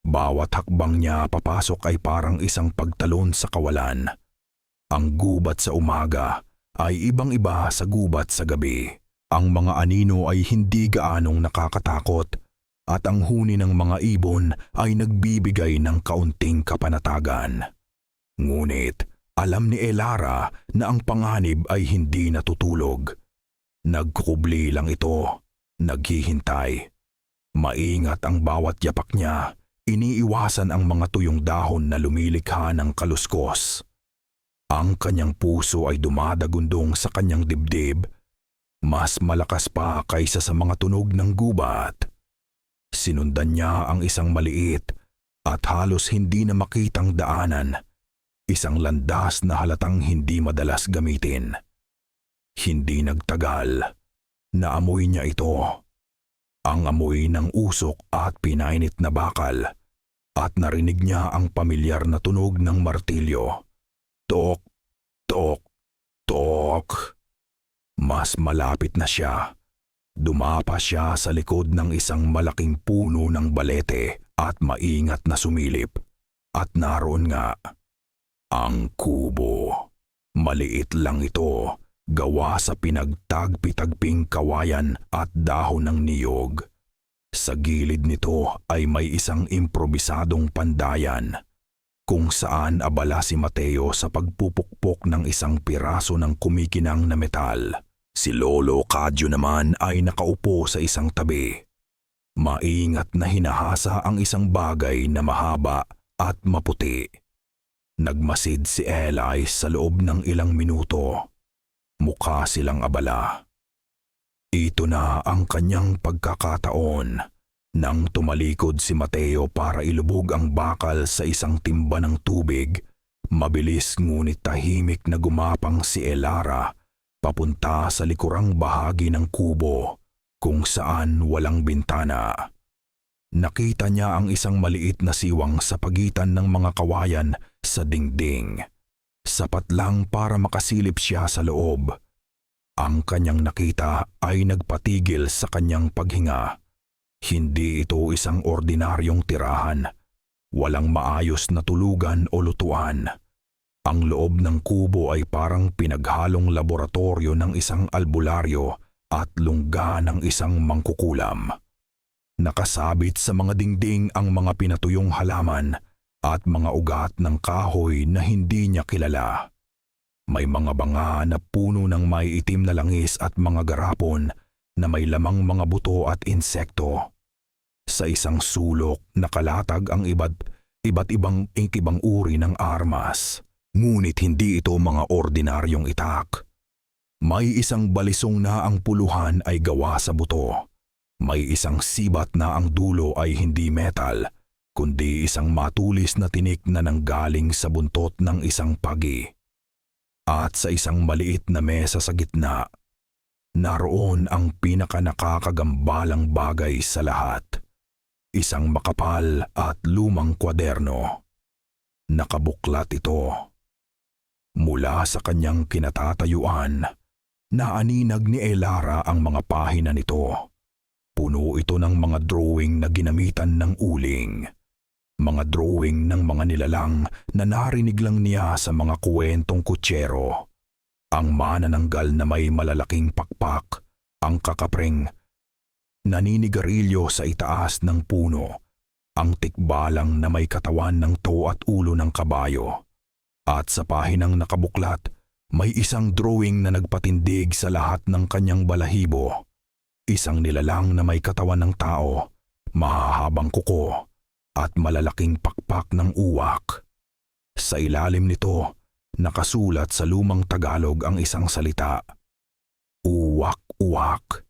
Bawat hakbang niya papasok ay parang isang pagtalon sa kawalan. Ang gubat sa umaga ay ibang-iba sa gubat sa gabi. Ang mga anino ay hindi gaanong nakakatakot, at ang huni ng mga ibon ay nagbibigay ng kaunting kapanatagan. Ngunit alam ni Elara na ang panganib ay hindi natutulog. Nagkukubli lang ito, naghihintay. Maingat ang bawat yapak niya, iniiwasan ang mga tuyong dahon na lumilikha ng kaluskos. Ang kanyang puso ay dumadagundong sa kanyang dibdib, mas malakas pa kaysa sa mga tunog ng gubat. Sinundan niya ang isang maliit at halos hindi na makitang daanan, isang landas na halatang hindi madalas gamitin. Hindi nagtagal, naamoy niya ito. Ang amoy ng usok at pinainit na bakal, at narinig niya ang pamilyar na tunog ng martilyo. Tok, tok, tok. Mas malapit na siya. Dumapa siya sa likod ng isang malaking puno ng balete at maingat na sumilip. At naroon nga, ang kubo. Maliit lang ito, gawa sa pinagtagpi-tagping kawayan at dahon ng niyog. Sa gilid nito ay may isang improbisadong pandayan, kung saan abala si Mateo sa pagpupukpok ng isang piraso ng kumikinang na metal. Si Lolo Kadyo naman ay nakaupo sa isang tabi. Maingat na hinahasa ang isang bagay na mahaba at maputi. Nagmasid si Eli sa loob ng ilang minuto. Mukha silang abala. Ito na ang kanyang pagkakataon nang tumalikod si Mateo para ilubog ang bakal sa isang timba ng tubig. Mabilis ngunit tahimik na gumapang si Elara papunta sa likurang bahagi ng kubo kung saan walang bintana. Nakita niya ang isang maliit na siwang sa pagitan ng mga kawayan sa dingding. Sapat lang para makasilip siya sa loob. Ang kanyang nakita ay nagpatigil sa kanyang paghinga. Hindi ito isang ordinaryong tirahan. Walang maayos na tulugan o lutuan. Ang loob ng kubo ay parang pinaghalong laboratorio ng isang albularyo at lungga ng isang mangkukulam. Nakasabit sa mga dingding ang mga pinatuyong halaman at mga ugat ng kahoy na hindi niya kilala. May mga banga na puno ng may itim na langis at mga garapon na may lamang mga buto at insekto. Sa isang sulok nakalatag ang iba't ibang uri ng armas. Ngunit hindi ito mga ordinaryong itak. May isang balisong na ang puluhan ay gawa sa buto. May isang sibat na ang dulo ay hindi metal, kundi isang matulis na tinik na nanggaling sa buntot ng isang pagi. At sa isang maliit na mesa sa gitna, naroon ang pinakanakakagambalang bagay sa lahat. Isang makapal at lumang kwaderno. Nakabuklat ito. Mula sa kanyang kinatatayuan, naaninag ni Elara ang mga pahina nito. Puno ito ng mga drawing na ginamitan ng uling. Mga drawing ng mga nilalang na narinig lang niya sa mga kuwentong kutsero. Ang manananggal na may malalaking pakpak, ang kakapring, naninigarilyo sa itaas ng puno, ang tikbalang na may katawan ng to at ulo ng kabayo. At sa pahinang nakabuklat, may isang drawing na nagpatindig sa lahat ng kanyang balahibo. Isang nilalang na may katawan ng tao, mahahabang kuko, at malalaking pakpak ng uwak. Sa ilalim nito, nakasulat sa lumang Tagalog ang isang salita. Uwak-uwak.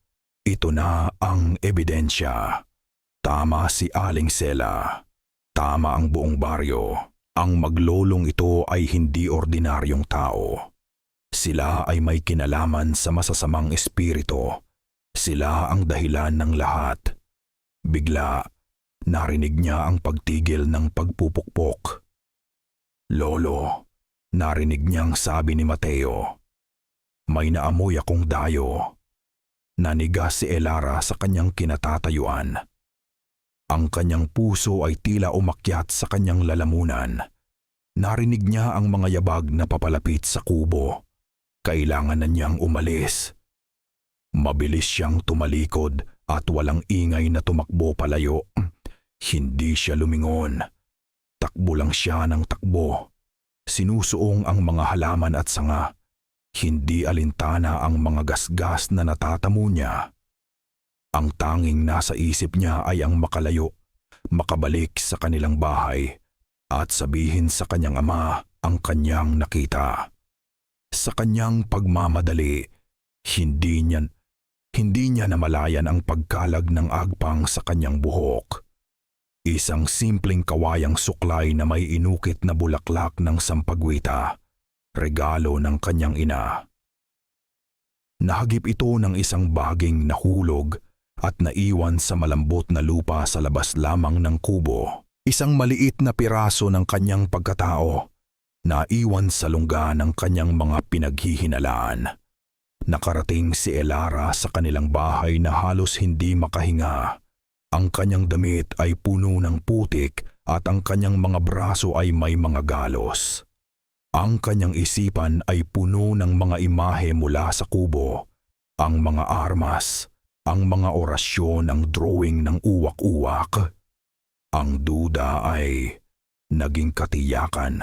Ito na ang ebidensya. Tama si Aling Sela. Tama ang buong baryo. Ang maglolong ito ay hindi ordinaryong tao. Sila ay may kinalaman sa masasamang espiritu. Sila ang dahilan ng lahat. Bigla, narinig niya ang pagtigil ng pagpupukpok. Lolo, narinig niyang sabi ni Mateo. May naamoy akong dayo. Naniga si Elara sa kanyang kinatatayuan. Ang kanyang puso ay tila umakyat sa kanyang lalamunan. Narinig niya ang mga yabag na papalapit sa kubo. Kailangan na niyang umalis. Mabilis siyang tumalikod at walang ingay na tumakbo palayo. Hindi siya lumingon. Takbo lang siya ng takbo. Sinusuong ang mga halaman at sanga. Hindi alintana ang mga gasgas na natatamo niya. Ang tanging nasa isip niya ay ang makalayo, makabalik sa kanilang bahay at sabihin sa kanyang ama ang kanyang nakita. Sa kanyang pagmamadali, hindi niya namalayan ang pagkalag ng agpang sa kanyang buhok. Isang simpleng kawayang suklay na may inukit na bulaklak ng sampagwita, regalo ng kanyang ina. Nahagip ito ng isang baging nahulog at naiwan sa malambot na lupa sa labas lamang ng kubo. Isang maliit na piraso ng kanyang pagkatao, naiwan sa lungga ng kanyang mga pinaghihinalaan. Nakarating si Elara sa kanilang bahay na halos hindi makahinga. Ang kanyang damit ay puno ng putik at ang kanyang mga braso ay may mga galos. Ang kanyang isipan ay puno ng mga imahe mula sa kubo, ang mga armas, ang mga orasyon, ang drawing ng uwak-uwak. Ang duda ay naging katiyakan,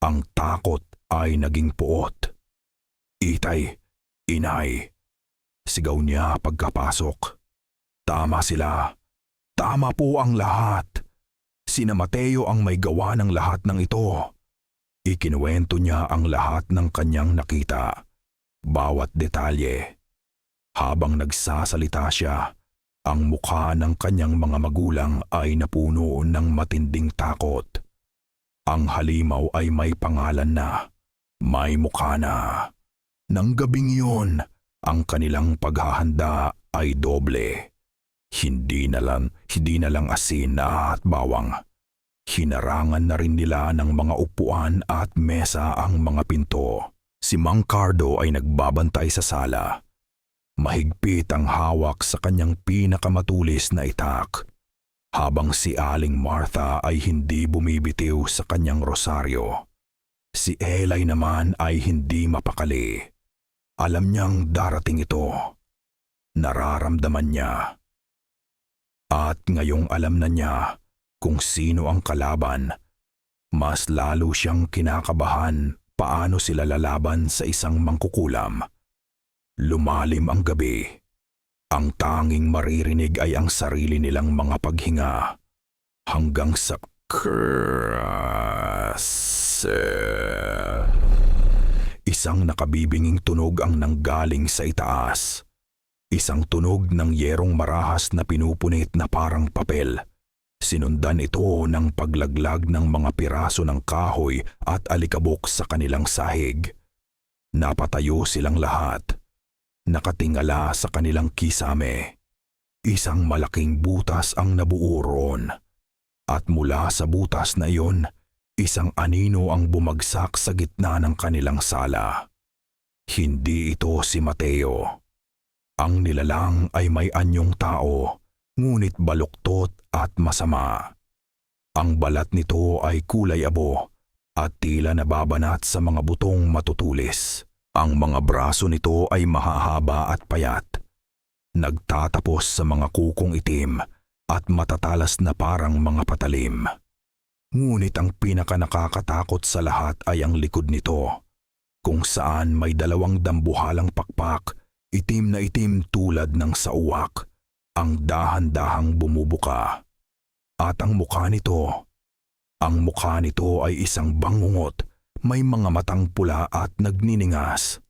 ang takot ay naging puot. Itay, inay, sigaw niya pagkapasok. Tama sila. Tama po ang lahat. Sina Mateo ang may gawa ng lahat ng ito. Ikinuwento niya ang lahat ng kanyang nakita, bawat detalye. Habang nagsasalita siya, ang mukha ng kanyang mga magulang ay napuno ng matinding takot. Ang halimaw ay may pangalan na, may mukha na. Nang gabing iyon, ang kanilang paghahanda ay doble. Hindi na lang asin at bawang. Hinarangan na rin nila ng mga upuan at mesa ang mga pinto. Si Mang Cardo ay nagbabantay sa sala. Mahigpit ang hawak sa kanyang pinakamatulis na itak, habang si Aling Martha ay hindi bumibitiw sa kanyang rosaryo. Si Eli naman ay hindi mapakali. Alam niyang darating ito. Nararamdaman niya. At ngayong alam na niya kung sino ang kalaban, mas lalo siyang kinakabahan paano sila lalaban sa isang mangkukulam. Lumalim ang gabi. Ang tanging maririnig ay ang sarili nilang mga paghinga. Hanggang sa isang nakabibinging tunog ang nanggaling sa itaas. Isang tunog ng yerong marahas na pinupunit na parang papel. Sinundan ito ng paglaglag ng mga piraso ng kahoy at alikabok sa kanilang sahig. Napatayo silang lahat. Nakatingala sa kanilang kisame. Isang malaking butas ang nabuo roon. At mula sa butas na iyon, isang anino ang bumagsak sa gitna ng kanilang sala. Hindi ito si Mateo. Ang nilalang ay may anyong tao, ngunit baluktot at masama. Ang balat nito ay kulay abo at tila nababanat sa mga butong matutulis. Ang mga braso nito ay mahahaba at payat. Nagtatapos sa mga kukong itim at matatalas na parang mga patalim. Ngunit ang pinakanakakatakot sa lahat ay ang likod nito, kung saan may dalawang dambuhalang pakpak, itim na itim tulad ng sauwak, ang dahan-dahang bumubuka. At ang mukha nito ay isang bangungot, may mga matang pula at nagniningas,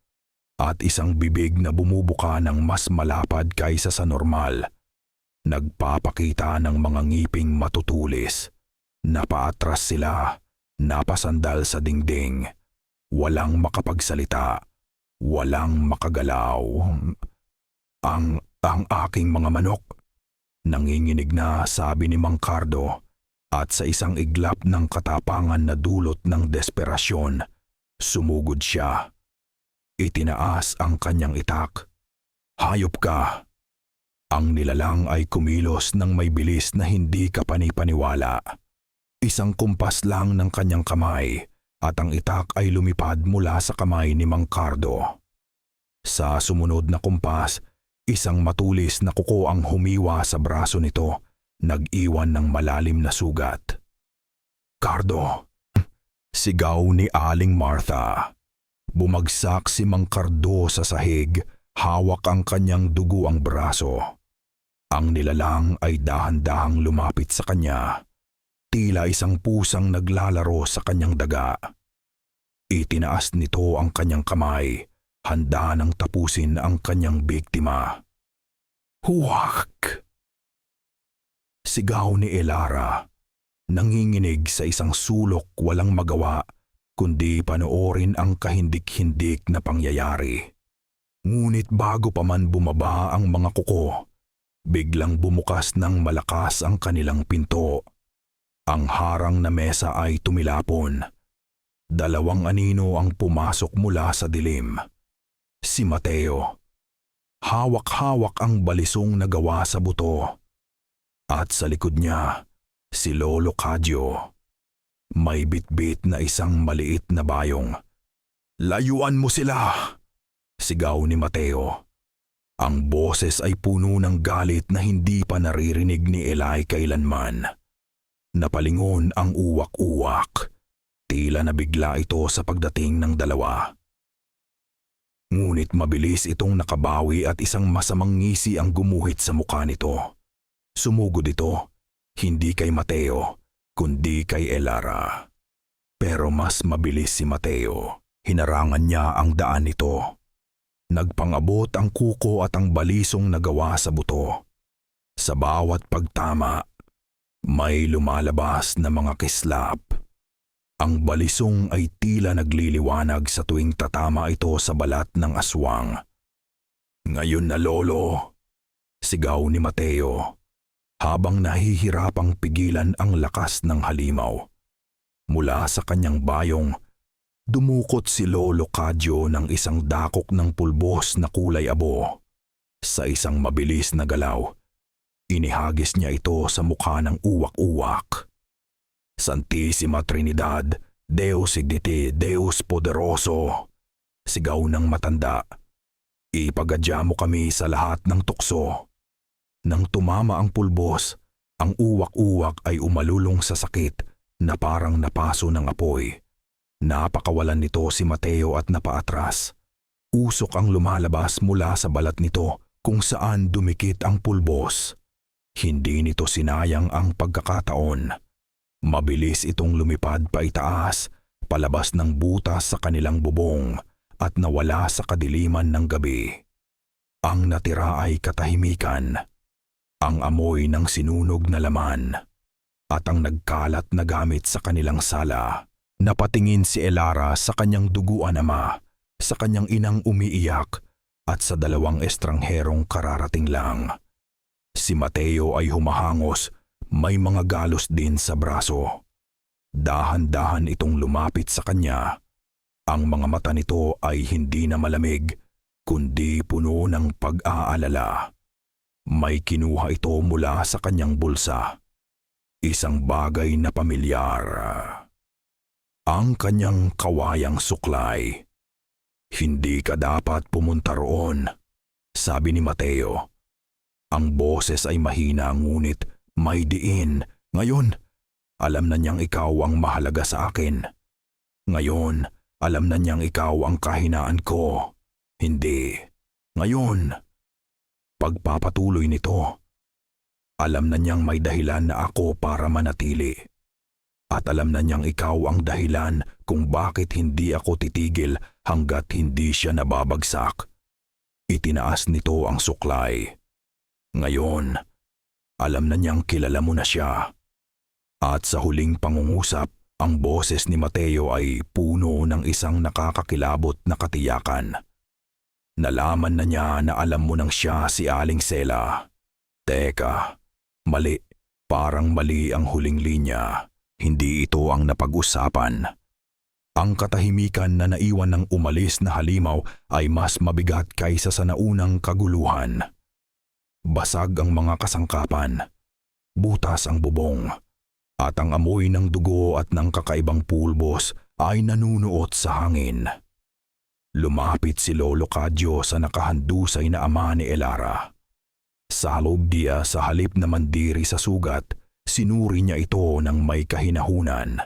at isang bibig na bumubuka ng mas malapad kaysa sa normal. Nagpapakita ng mga ngiping matutulis. Napaatras sila, napasandal sa dingding. Walang makapagsalita, walang makagalaw. Ang aking mga manok, nanginginig na sabi ni Mang Cardo, at sa isang iglap ng katapangan na dulot ng desperasyon, sumugod siya. Itinaas ang kanyang itak. Hayop ka! Ang nilalang ay kumilos ng may bilis na hindi ka panipaniwala. Isang kumpas lang ng kanyang kamay at ang itak ay lumipad mula sa kamay ni Mang Cardo. Sa sumunod na kumpas, Isang matulis na kuko ang humiwa sa braso nito, nag-iwan ng malalim na sugat. "Cardo!" Sigaw ni Aling Martha. Bumagsak si Mang Cardo sa sahig, hawak ang kanyang dugo ang braso. Ang nilalang ay dahan-dahang lumapit sa kanya, tila isang pusang naglalaro sa kanyang daga. Itinaas nito ang kanyang kamay, handa nang tapusin ang kanyang biktima. "Huwag!" Sigaw ni Elara, nanginginig sa isang sulok, walang magawa kundi panoorin ang kahindik-hindik na pangyayari. Ngunit bago pa man bumaba ang mga kuko, biglang bumukas ng malakas ang kanilang pinto. Ang harang na mesa ay tumilapon. 2 anino ang pumasok mula sa dilim. Si Mateo. Hawak-hawak ang balisong na gawa sa buto. At sa likod niya, si Lolo Cadyo. May bitbit na isang maliit na bayong. "Layuan mo sila!" sigaw ni Mateo. Ang boses ay puno ng galit na hindi pa naririnig ni Eli kailanman. Napalingon ang uwak-uwak. Tila nabigla ito sa pagdating ng dalawa. Ngunit mabilis itong nakabawi at isang masamang ngisi ang gumuhit sa mukha nito. Sumugod ito, hindi kay Mateo, kundi kay Elara. Pero mas mabilis si Mateo. Hinarangan niya ang daan nito. Nagpangabot ang kuko at ang balisong nagawa sa buto. Sa bawat pagtama, may lumalabas na mga kislap. Ang balisong ay tila nagliliwanag sa tuwing tatama ito sa balat ng aswang. "Ngayon na, Lolo!" sigaw ni Mateo, habang nahihirapang pigilan ang lakas ng halimaw. Mula sa kanyang bayong, dumukot si Lolo Cadyo ng isang dakok ng pulbos na kulay abo. Sa isang mabilis na galaw, inihagis niya ito sa mukha ng uwak-uwak. "Santissima Trinidad, Deus Ignite, Deus Poderoso!" sigaw ng matanda. "Ipagadya mo kami sa lahat ng tukso." Nang tumama ang pulbos, ang uwak-uwak ay umalulong sa sakit na parang napaso ng apoy. Napakawalan nito si Mateo at napaatras. Usok ang lumalabas mula sa balat nito kung saan dumikit ang pulbos. Hindi nito sinayang ang pagkakataon. Mabilis itong lumipad paitaas, palabas ng butas sa kanilang bubong at nawala sa kadiliman ng gabi. Ang natira ay katahimikan, ang amoy ng sinunog na laman, at ang nagkalat na gamit sa kanilang sala. Napatingin si Elara sa kanyang duguan ama, sa kanyang inang umiiyak, at sa 2 estrangherong kararating lang. Si Mateo ay humahangos, may mga galos din sa braso. Dahan-dahan itong lumapit sa kanya. Ang mga mata nito ay hindi na malamig, kundi puno ng pag-aalala. May kinuha ito mula sa kanyang bulsa. Isang bagay na pamilyar. Ang kanyang kawayang suklay. "Hindi ka dapat pumunta roon," sabi ni Mateo. Ang boses ay mahina ngunit may diin. "Ngayon, alam na niyang ikaw ang mahalaga sa akin. Ngayon, alam na niyang ikaw ang kahinaan ko. Hindi. Ngayon." Pagpapatuloy nito, alam na niyang may dahilan na ako para manatili. At alam na niyang ikaw ang dahilan kung bakit hindi ako titigil hanggat hindi siya nababagsak. Itinaas nito ang suklay. Ngayon, alam na niyang kilala mo na siya. At sa huling pangungusap, ang boses ni Mateo ay puno ng isang nakakakilabot na katiyakan. Nalaman na niya na alam mo nang siya si Aling Sela. Teka, mali. Parang mali ang huling linya. Hindi ito ang napag-usapan. Ang katahimikan na naiwan ng umalis na halimaw ay mas mabigat kaysa sa naunang kaguluhan. Basag ang mga kasangkapan. Butas ang bubong. At ang amoy ng dugo at ng kakaibang pulbos ay nanunuot sa hangin. Lumapit si Lolo Cadyo sa nakahandusay na ama ni Elara. Salog dia sa halip na mandiri sa sugat, sinuri niya ito ng may kahinahunan.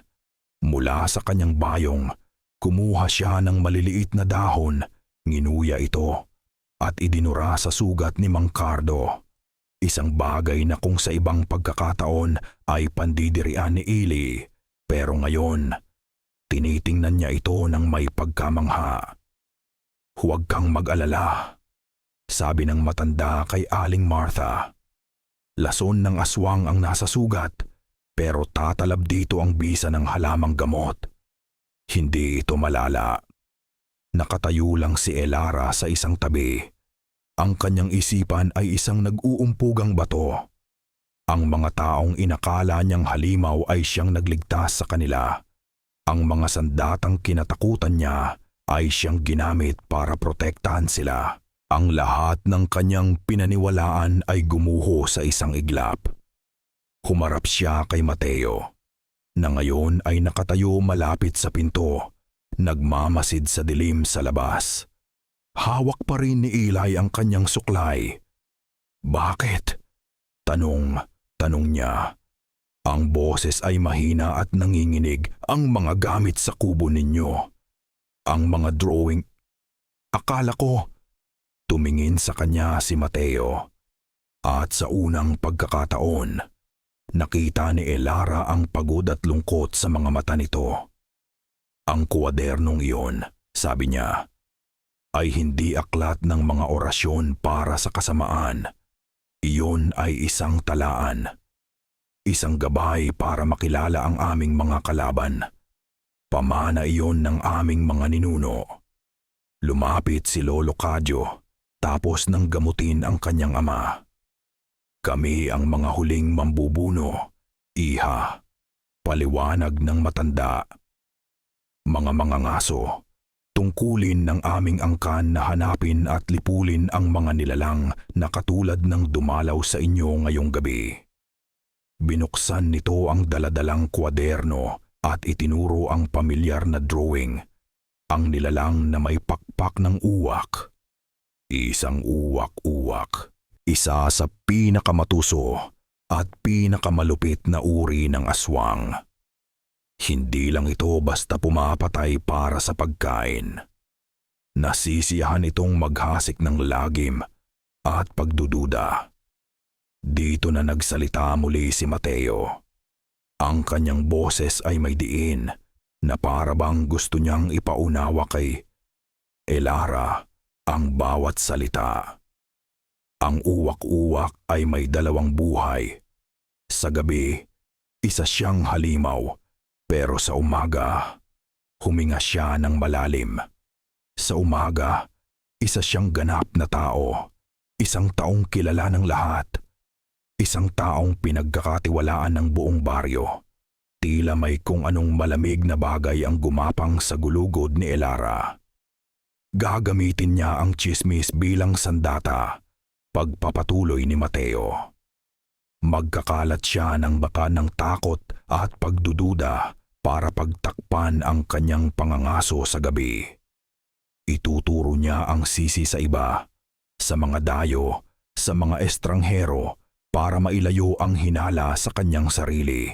Mula sa kanyang bayong, kumuha siya ng maliliit na dahon, nginuya ito, at idinura sa sugat ni Mang Cardo. Isang bagay na kung sa ibang pagkakataon ay pandidirian ni Ili, pero ngayon, tinitingnan niya ito ng may pagkamangha. "Huwag kang mag-alala," sabi ng matanda kay Aling Martha. "Lason ng aswang ang nasa sugat, pero tatalab dito ang bisa ng halamang gamot. Hindi ito malala." Nakatayo lang si Elara sa isang tabi. Ang kanyang isipan ay isang nag-uumpugang bato. Ang mga taong inakala niyang halimaw ay siyang nagligtas sa kanila. Ang mga sandatang kinatakutan niya ay siyang ginamit para protektahan sila. Ang lahat ng kanyang pinaniwalaan ay gumuho sa isang iglap. Humarap siya kay Mateo, na ngayon ay nakatayo malapit sa pinto, nagmamasid sa dilim sa labas. Hawak pa rin ni Eli ang kanyang suklay. "Bakit?" Tanong niya. Ang boses ay mahina at nanginginig. "Ang mga gamit sa kubo ninyo. Ang mga drawing." "Akala ko." Tumingin sa kanya si Mateo. At sa unang pagkakataon, nakita ni Elara ang pagod at lungkot sa mga mata nito. "Ang kuwadernong iyon," sabi niya, "ay hindi aklat ng mga orasyon para sa kasamaan. Iyon ay isang talaan. Isang gabay para makilala ang aming mga kalaban. Pamana iyon ng aming mga ninuno." Lumapit si Lolo Cadyo, tapos nang gamutin ang kanyang ama. "Kami ang mga huling mambubuno, iha," paliwanag ng matanda. "Mga mangangaso, tungkulin ng aming angkan na hanapin at lipulin ang mga nilalang na katulad ng dumalaw sa inyo ngayong gabi." Binuksan nito ang daladalang kwaderno at itinuro ang pamilyar na drawing, ang nilalang na may pakpak ng uwak. Isang uwak-uwak, isa sa pinakamatuso at pinakamalupit na uri ng aswang. Hindi lang ito basta pumapatay para sa pagkain. Nasisiyahan itong maghasik ng lagim at pagdududa. Dito na nagsalita muli si Mateo. Ang kanyang boses ay may diin na para bang gusto niyang ipaunawa kay Elara ang bawat salita. Ang uwak-uwak ay may dalawang buhay. Sa gabi, isa siyang halimaw, pero sa umaga, huminga siya ng malalim. Sa umaga, isa siyang ganap na tao, isang taong kilala ng lahat. Isang taong pinagkakatiwalaan ng buong baryo. Tila may kung anong malamig na bagay ang gumapang sa gulugod ni Elara. Gagamitin niya ang tsismis bilang sandata, pagpapatuloy ni Mateo. Magkakalat siya ng baka ng takot at pagdududa para pagtakpan ang kanyang pangangaso sa gabi. Ituturo niya ang sisi sa iba, sa mga dayo, sa mga estranghero, para mailayo ang hinala sa kanyang sarili.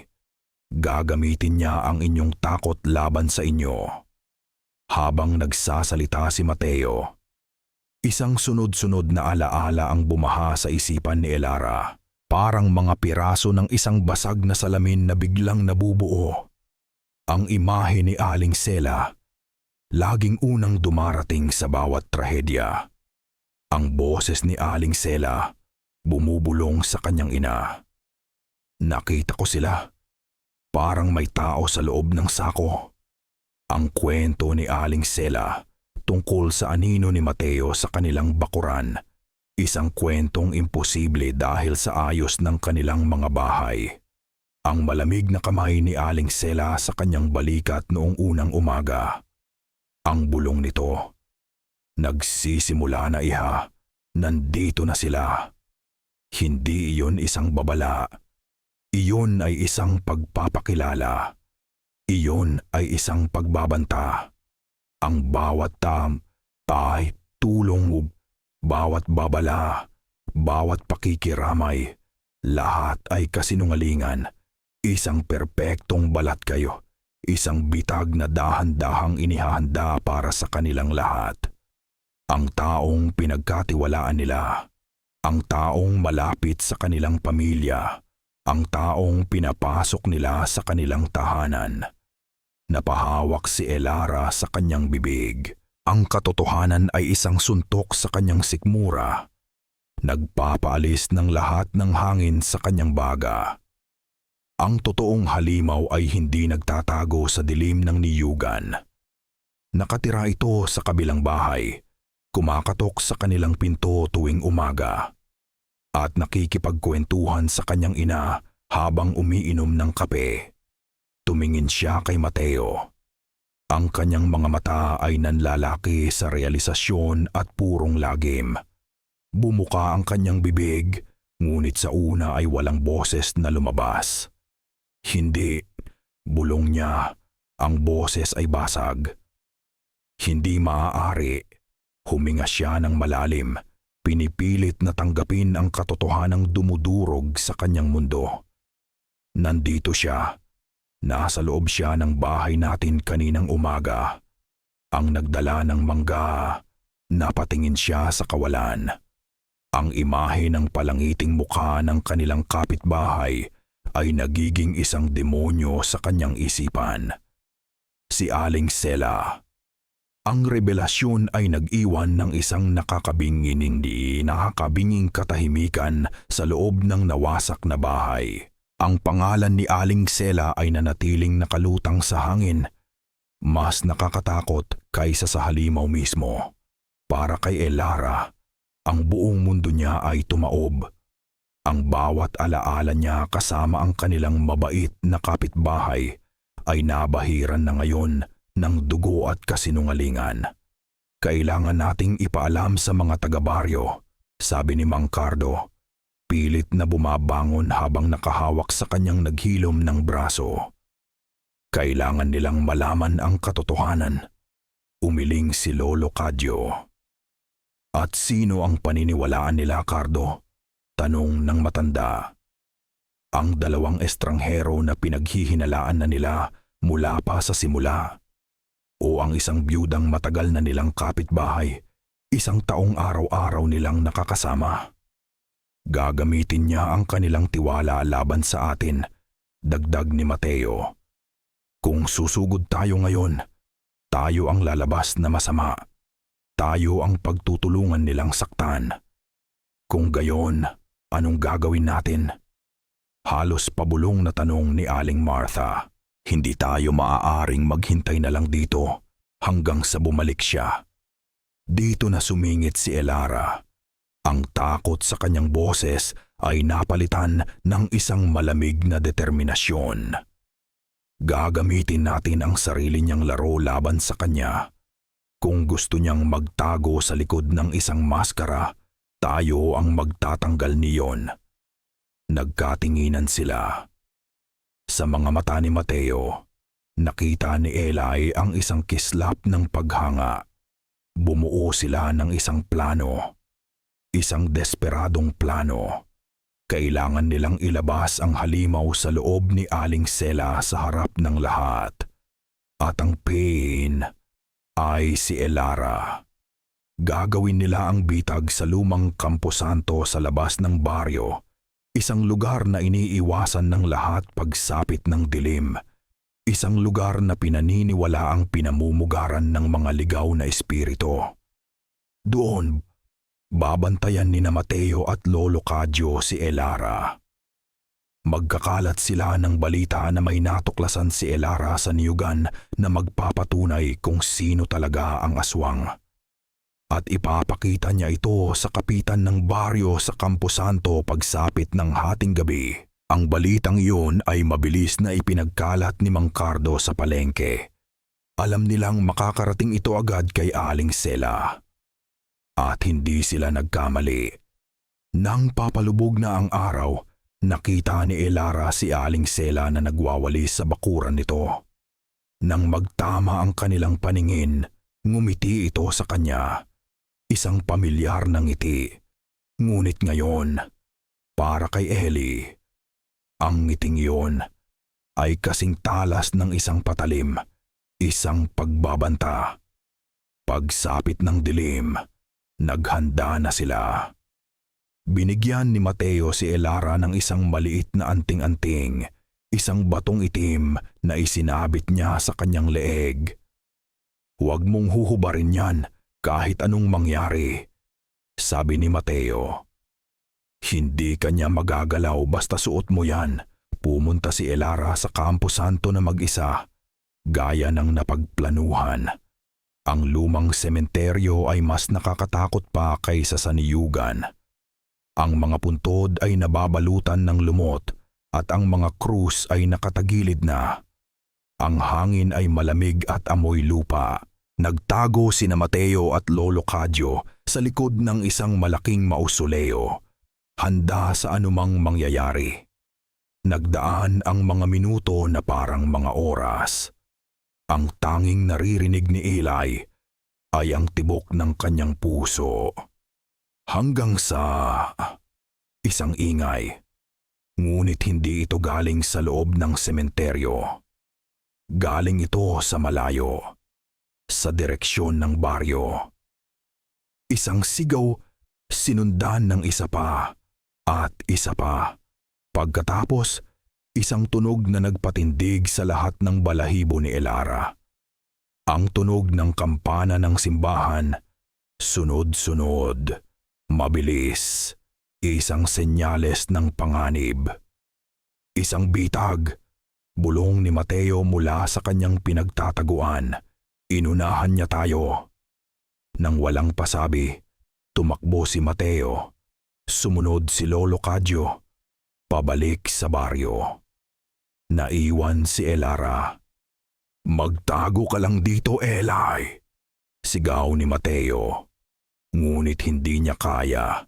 Gagamitin niya ang inyong takot laban sa inyo. Habang nagsasalita si Mateo, isang sunod-sunod na alaala ang bumaha sa isipan ni Elara. Parang mga piraso ng isang basag na salamin na biglang nabubuo. Ang imahe ni Aling Sela, laging unang dumarating sa bawat trahedya. Ang boses ni Aling Sela, bumubulong sa kanyang ina. "Nakita ko sila. Parang may tao sa loob ng sako." Ang kwento ni Aling Sela tungkol sa anino ni Mateo sa kanilang bakuran. Isang kwentong imposible dahil sa ayos ng kanilang mga bahay. Ang malamig na kamay ni Aling Sela sa kanyang balikat noong unang umaga. Ang bulong nito, "Nagsisimula na, iha. Nandito na sila." Hindi iyon isang babala. Iyon ay isang pagpapakilala. Iyon ay isang pagbabanta. Ang bawat Ay, tulong, bawat babala, bawat pakikiramay, lahat ay kasinungalingan. Isang perpektong balat kayo, isang bitag na dahan-dahang inihahanda para sa kanilang lahat. Ang taong pinagkatiwalaan nila, ang taong malapit sa kanilang pamilya, ang taong pinapasok nila sa kanilang tahanan. Napahawak si Elara sa kanyang bibig. Ang katotohanan ay isang suntok sa kanyang sikmura. Nagpapaalis ng lahat ng hangin sa kanyang baga. Ang totoong halimaw ay hindi nagtatago sa dilim ng niyugan. Nakatira ito sa kabilang bahay, kumakatok sa kanilang pinto tuwing umaga, at nakikipagkwentuhan sa kanyang ina habang umiinom ng kape. Tumingin siya kay Mateo. Ang kanyang mga mata ay nanlalaki sa realisasyon at purong lagim. Bumuka ang kanyang bibig, ngunit sa una ay walang boses na lumabas. Hindi, bulong niya, ang boses ay basag. Hindi maaari, huminga siya ng malalim, pinipilit na tanggapin ang katotohanang dumudurog sa kanyang mundo. Nandito siya. Nasa loob siya ng bahay natin kaninang umaga. Ang nagdala ng mangga, napatingin siya sa kawalan. Ang imahe ng palangiting mukha ng kanilang kapitbahay ay nagiging isang demonyo sa kanyang isipan. Si Aling Sela. Ang revelasyon ay nag-iwan ng isang nakakabinging katahimikan sa loob ng nawasak na bahay. Ang pangalan ni Aling Sela ay nanatiling nakalutang sa hangin. Mas nakakatakot kaysa sa halimaw mismo. Para kay Elara, ang buong mundo niya ay tumaob. Ang bawat alaala niya kasama ang kanilang mabait na kapitbahay ay nabahiran na ngayon ng dugo at kasinungalingan. Kailangan nating ipaalam sa mga taga-baryo, sabi ni Mang Cardo. Pilit na bumabangon habang nakahawak sa kanyang naghilom ng braso. Kailangan nilang malaman ang katotohanan. Umiling si Lolo Cadyo. At sino ang paniniwalaan nila, Cardo? Tanong ng matanda. Ang dalawang estranghero na pinaghihinalaan na nila mula pa sa simula. O ang isang biyudang matagal na nilang kapitbahay, isang taong araw-araw nilang nakakasama. Gagamitin niya ang kanilang tiwala laban sa atin, dagdag ni Mateo. Kung susugod tayo ngayon, tayo ang lalabas na masama. Tayo ang pagtutulungan nilang saktan. Kung gayon, anong gagawin natin? Halos pabulong na tanong ni Aling Martha. Hindi tayo maaaring maghintay na lang dito hanggang sa bumalik siya. Dito na sumingit si Elara. Ang takot sa kanyang boses ay napalitan ng isang malamig na determinasyon. Gagamitin natin ang sarili niyang laro laban sa kanya. Kung gusto niyang magtago sa likod ng isang maskara, tayo ang magtatanggal niyon. Nagkatinginan sila. Sa mga mata ni Mateo, nakita ni Eli ang isang kislap ng paghanga. Bumuo sila ng isang plano. Isang desperadong plano. Kailangan nilang ilabas ang halimaw sa loob ni Aling Sela sa harap ng lahat. At ang pain ay si Elara. Gagawin nila ang bitag sa lumang Camposanto sa labas ng baryo, isang lugar na iniiwasan ng lahat pagsapit ng dilim, isang lugar na pinaniniwala ang pinamumugaran ng mga ligaw na espiritu. Doon, babantayan ni na Mateo at Lolo Cadyo si Elara. Magkakalat sila ng balita na may natuklasan si Elara sa niyugan na magpapatunay kung sino talaga ang aswang. At ipapakita niya ito sa kapitan ng baryo sa Camposanto pagsapit ng hating gabi. Ang balitang iyon ay mabilis na ipinagkalat ni Mang Cardo sa palengke. Alam nilang makakarating ito agad kay Aling Sela. At hindi sila nagkamali. Nang papalubog na ang araw, nakita ni Elara si Aling Sela na nagwawalis sa bakuran nito. Nang magtama ang kanilang paningin, Ngumiti ito sa kanya, isang pamilyar na ngiti. Ngunit ngayon, para kay Ellie, ang ngiting iyon ay kasing talas ng isang patalim, isang pagbabanta. Pagsapit ng dilim, naghanda na sila. Binigyan ni Mateo si Elara ng isang maliit na anting-anting, isang batong itim na isinabit niya sa kanyang leeg. "Huwag mong huhubarin yan kahit anong mangyari," sabi ni Mateo. "Hindi kanya magagalaw basta suot mo yan." Pumunta si Elara sa Campo Santo na mag-isa, gaya ng napagplanuhan. Ang lumang sementeryo ay mas nakakatakot pa kaysa sa niyugan. Ang mga puntod ay nababalutan ng lumot at ang mga krus ay nakatagilid na. Ang hangin ay malamig at amoy lupa. Nagtago sina Mateo at Lolo Cadyo sa likod ng isang malaking mausoleo, handa sa anumang mangyayari. Nagdaan ang mga minuto na parang mga oras. Ang tanging naririnig ni Eli ay ang tibok ng kanyang puso. Hanggang sa isang ingay. Ngunit hindi ito galing sa loob ng sementeryo. Galing ito sa malayo, sa direksyon ng baryo. Isang sigaw, sinundan ng isa pa at isa pa. Pagkatapos, isang tunog na nagpatindig sa lahat ng balahibo ni Elara. Ang tunog ng kampana ng simbahan, sunod-sunod, mabilis, isang senyales ng panganib. Isang bitag, bulong ni Mateo mula sa kanyang pinagtataguan. Inunahan niya tayo. Nang walang pasabi, tumakbo si Mateo. Sumunod si Lolo Cadyo. Pabalik sa baryo. Naiwan si Elara. "Magtago ka lang dito, Eli," sigaw ni Mateo. Ngunit hindi niya kaya.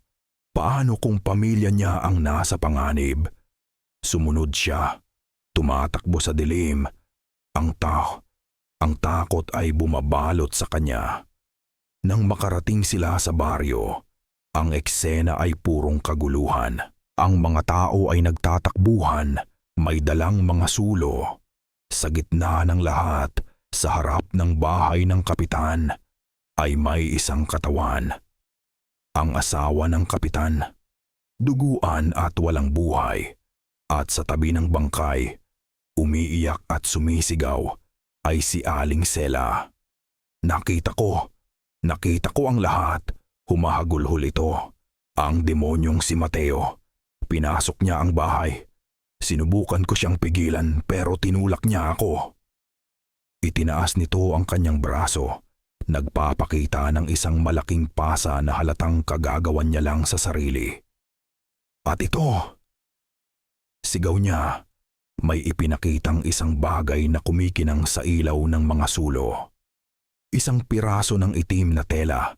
Paano kung pamilya niya ang nasa panganib? Sumunod siya. Tumatakbo sa dilim. Ang takot ay bumabalot sa kanya. Nang makarating sila sa baryo, ang eksena ay purong kaguluhan. Ang mga tao ay nagtatakbuhan, may dalang mga sulo. Sa gitna ng lahat, sa harap ng bahay ng kapitan, ay may isang katawan. Ang asawa ng kapitan, duguan at walang buhay. At sa tabi ng bangkay, umiiyak at sumisigaw, ay si Aling Sela. Nakita ko ang lahat. Humahagulhol ito. Ang demonyong si Mateo. Pinasok niya ang bahay. Sinubukan ko siyang pigilan pero tinulak niya ako. Itinaas nito ang kanyang braso. Nagpapakita ng isang malaking pasa na halatang kagagawan niya lang sa sarili. At ito, sigaw niya, may ipinakitang isang bagay na kumikinang sa ilaw ng mga sulo. Isang piraso ng itim na tela,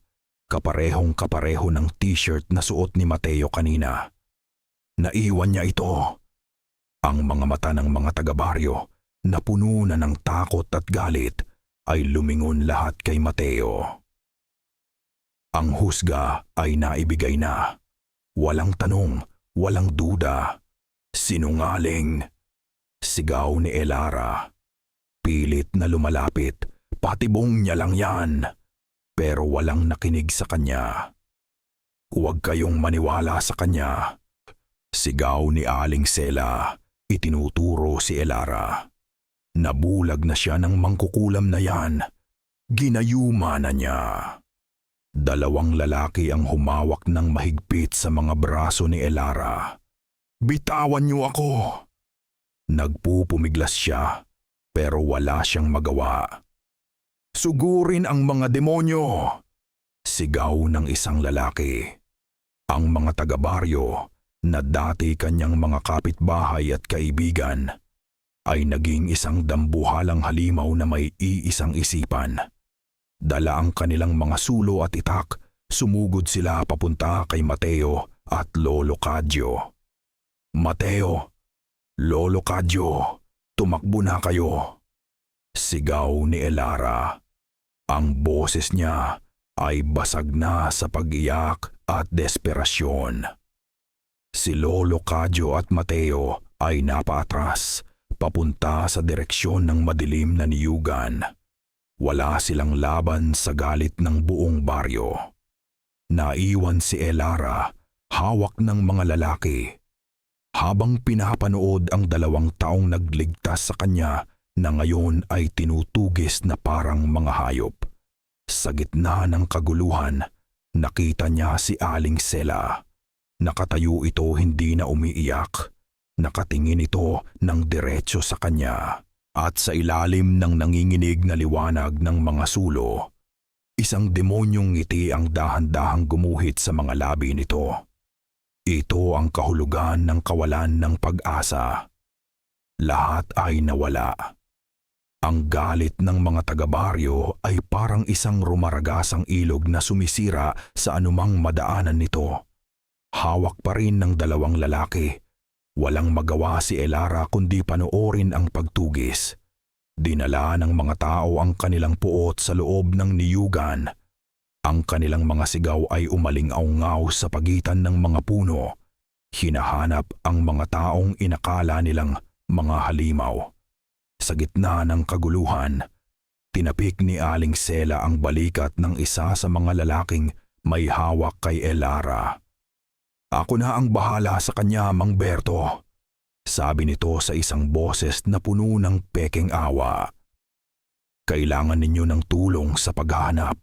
kaparehong-kapareho ng t-shirt na suot ni Mateo kanina. Naiwan niya ito. Ang mga mata ng mga taga-baryo na puno na ng takot at galit ay lumingon lahat kay Mateo. Ang husga ay naibigay na. Walang tanong, walang duda. Sinungaling. Sigaw ni Elara. Pilit na lumalapit, patibong niya lang yan. Pero walang nakinig sa kanya. Huwag kayong maniwala sa kanya. Sigaw ni Aling Sela. Itinuturo si Elara. Nabulag na siya ng mangkukulam na yan. Ginayuma na niya. Dalawang lalaki ang humawak ng mahigpit sa mga braso ni Elara. "Bitawan niyo ako!" Nagpupumiglas siya, pero wala siyang magawa. "Sugurin ang mga demonyo!" Sigaw ng isang lalaki. Ang mga taga-baryo, na dati kanyang mga kapitbahay at kaibigan, ay naging isang dambuhalang halimaw na may iisang isipan. Dala ang kanilang mga sulo at itak, sumugod sila papunta kay Mateo at Lolo Cadyo. "Mateo, Lolo Cadyo, tumakbo na kayo!" Sigaw ni Elara. Ang boses niya ay basag na sa pag-iyak at desperasyon. Si Lolo Cadyo at Mateo ay napaatras, papunta sa direksyon ng madilim na niyugan. Wala silang laban sa galit ng buong baryo. Naiwan si Elara, hawak ng mga lalaki. Habang pinapanood ang 2 taong nagligtas sa kanya na ngayon ay tinutugis na parang mga hayop. Sa gitna ng kaguluhan, nakita niya si Aling Sela. Nakatayo ito, hindi na umiiyak. Nakatingin ito ng diretso sa kanya. At sa ilalim ng nanginginig na liwanag ng mga sulo, isang demonyong ngiti ang dahan-dahang gumuhit sa mga labi nito. Ito ang kahulugan ng kawalan ng pag-asa. Lahat ay nawala. Ang galit ng mga taga-baryo ay parang isang rumaragasang ilog na sumisira sa anumang madaanan nito. Hawak pa rin ng 2 lalaki. Walang magawa si Elara kundi panoorin ang pagtugis. Dinala ng mga tao ang kanilang puot sa loob ng niyugan. Ang kanilang mga sigaw ay umaling-aungaw sa pagitan ng mga puno. Hinahanap ang mga taong inakala nilang mga halimaw. Sa gitna ng kaguluhan, tinapik ni Aling Sela ang balikat ng isa sa mga lalaking may hawak kay Elara. "Ako na ang bahala sa kanya, Mang Berto," sabi nito sa isang boses na puno ng pekeng awa. "Kailangan ninyo ng tulong sa paghahanap."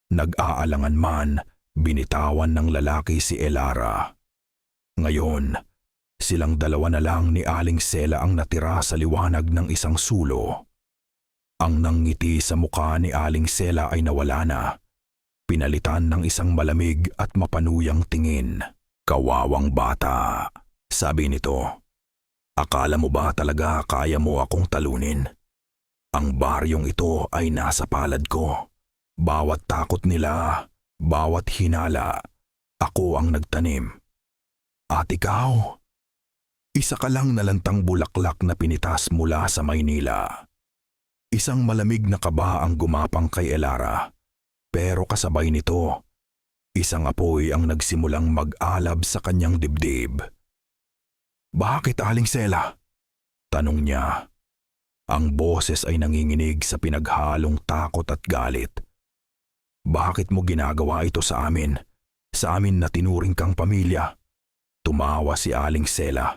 Nag-aalangan man, binitawan ng lalaki si Elara. Ngayon, silang 2 na lang ni Aling Sela ang natira sa liwanag ng isang sulo. Ang nangngiti sa mukha ni Aling Sela ay nawala na. Pinalitan ng isang malamig at mapanuyang tingin. "Kawawang bata," sabi nito. "Akala mo ba talaga kaya mo akong talunin? Ang baryong ito ay nasa palad ko. Bawat takot nila, bawat hinala, ako ang nagtanim. At ikaw, isa ka lang na lantang bulaklak na pinitas mula sa Maynila." Isang malamig na kaba ang gumapang kay Elara. Pero kasabay nito, isang apoy ang nagsimulang mag-alab sa kanyang dibdib. "Bakit, Aling Sela?" tanong niya. Ang boses ay nanginginig sa pinaghalong takot at galit. "Bakit mo ginagawa ito sa amin? Sa amin na tinuring kang pamilya?" Tumawa si Aling Sela,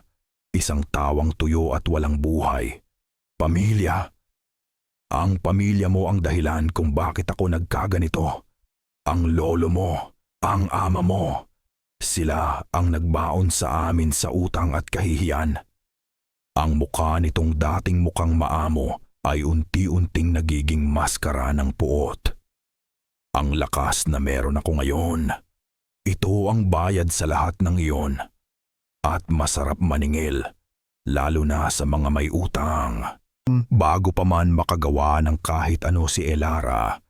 isang tawang tuyo at walang buhay. "Pamilya? Ang pamilya mo ang dahilan kung bakit ako nagkaganito. Ang lolo mo, ang ama mo, sila ang nagbaon sa amin sa utang at kahihiyan." Ang mukha nitong dating mukhang maamo ay unti-unting nagiging maskara ng puot. "Ang lakas na meron ako ngayon, ito ang bayad sa lahat ng iyon. At masarap maningil, lalo na sa mga may utang." Bago pa man makagawa ng kahit ano si Elara,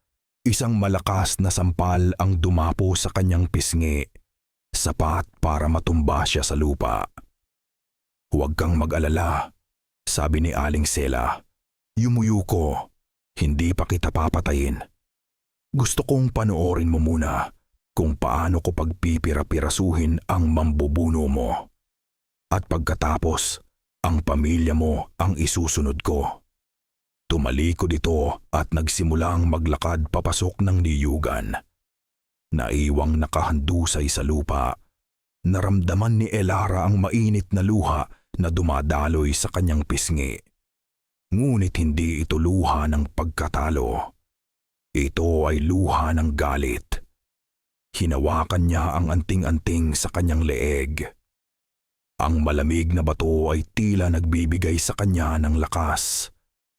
isang malakas na sampal ang dumapo sa kanyang pisngi, sapat para matumba siya sa lupa. "Huwag kang mag-alala," sabi ni Aling Sela. "Yumuyo ko, hindi pa kita papatayin. Gusto kong panoorin mo muna kung paano ko pagpipira-pirasuhin ang mambubuno mo. At pagkatapos, ang pamilya mo ang isusunod ko." Tumalikod ito at nagsimulang maglakad papasok ng niyugan. Naiwang nakahandusay sa lupa, naramdaman ni Elara ang mainit na luha na dumadaloy sa kanyang pisngi. Ngunit hindi ito luha ng pagkatalo. Ito ay luha ng galit. Hinawakan niya ang anting-anting sa kanyang leeg. Ang malamig na bato ay tila nagbibigay sa kanya ng lakas.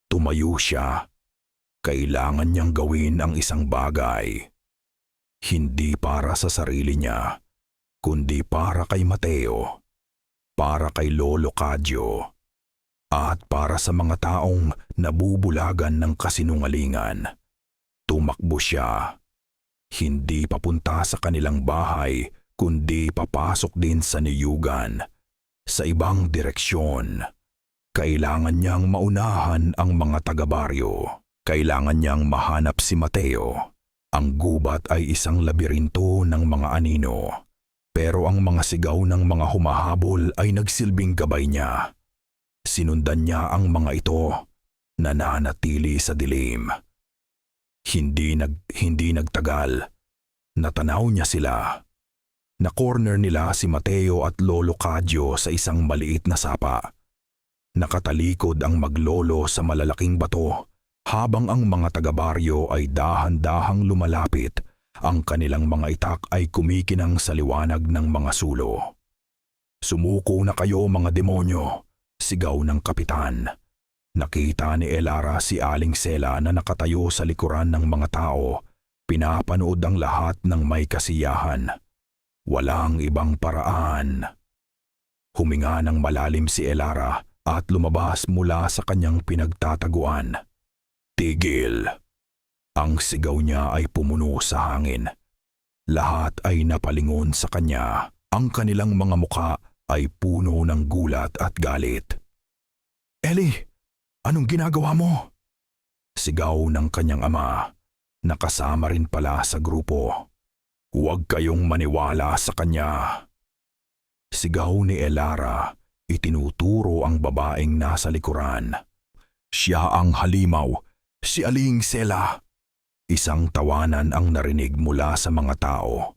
Tumayo siya. Kailangan niyang gawin ang isang bagay. Hindi para sa sarili niya, kundi para kay Mateo, para kay Lolo Cadyo, at para sa mga taong nabubulagan ng kasinungalingan. Tumakbo siya. Hindi papunta sa kanilang bahay, kundi papasok din sa niyugan, sa ibang direksyon. Kailangan niyang maunahan ang mga taga-baryo. Kailangan niyang mahanap si Mateo. Ang gubat ay isang labirinto ng mga anino. Pero ang mga sigaw ng mga humahabol ay nagsilbing gabay niya. Sinundan niya ang mga ito, nananatili sa dilim. Hindi nagtagal. Natanaw niya sila. Na-corner nila si Mateo at Lolo Cadyo sa isang maliit na sapa. Nakatalikod ang maglolo sa malalaking bato habang ang mga taga-baryo ay dahan-dahang lumalapit. Ang kanilang mga itak ay kumikinang sa liwanag ng mga sulo. "Sumuko na kayo mga demonyo!" sigaw ng kapitan. Nakita ni Elara si Aling Sela na nakatayo sa likuran ng mga tao. Pinapanood ang lahat ng may kasiyahan. Walang ibang paraan. Huminga ng malalim si Elara at lumabas mula sa kanyang pinagtataguan. "Tigil!" Ang sigaw niya ay pumuno sa hangin. Lahat ay napalingon sa kanya. Ang kanilang mga muka ay puno ng gulat at galit. "Ellie, anong ginagawa mo?" Sigaw ng kanyang ama. Nakasama rin pala sa grupo. "Huwag kayong maniwala sa kanya." Sigaw ni Elara. Itinuturo ang babaeng nasa likuran. "Siya ang halimaw, si Aling Sela." Isang tawanan ang narinig mula sa mga tao.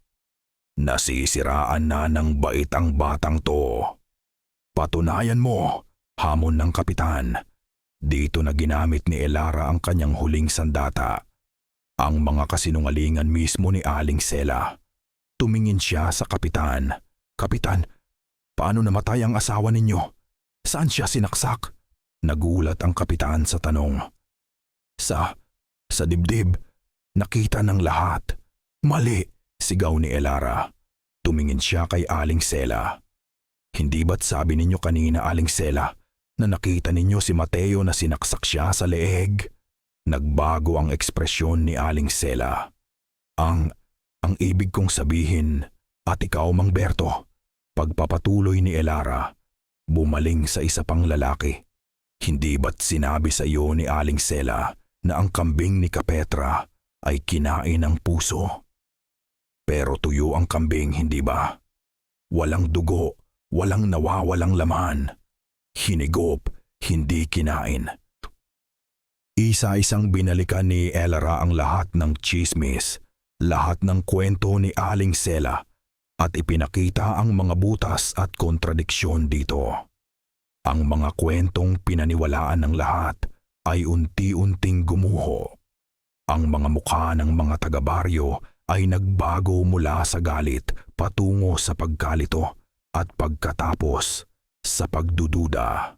"Nasisiraan na ng bait ang batang to." "Patunayan mo," hamon ng kapitan. Dito na ginamit ni Elara ang kanyang huling sandata. Ang mga kasinungalingan mismo ni Aling Sela. Tumingin siya sa kapitan. "Kapitan, paano namatay ang asawa ninyo? Saan siya sinaksak?" Nagulat ang kapitan sa tanong. Sa dibdib. Nakita ng lahat." "Mali!" sigaw ni Elara. Tumingin siya kay Aling Sela. "Hindi ba't sabi ninyo kanina, Aling Sela, na nakita ninyo si Mateo na sinaksak siya sa leeg?" Nagbago ang ekspresyon ni Aling Sela. Ang ibig kong sabihin, at ikaw Mang Berto," pagpapatuloy ni Elara, bumaling sa isa pang lalaki. "Hindi ba't sinabi sa iyo ni Aling Sela na ang kambing ni Kapetra ay kinain ng puso? Pero tuyo ang kambing, hindi ba? Walang dugo, walang nawawalang laman. Hinigop, hindi kinain." Isa-isang binalikan ni Elara ang lahat ng tsismis, lahat ng kwento ni Aling Sela, at ipinakita ang mga butas at kontradiksyon dito. Ang mga kwentong pinaniwalaan ng lahat ay unti-unting gumuho. Ang mga mukha ng mga taga-baryo ay nagbago mula sa galit patungo sa pagkalito at pagkatapos sa pagdududa.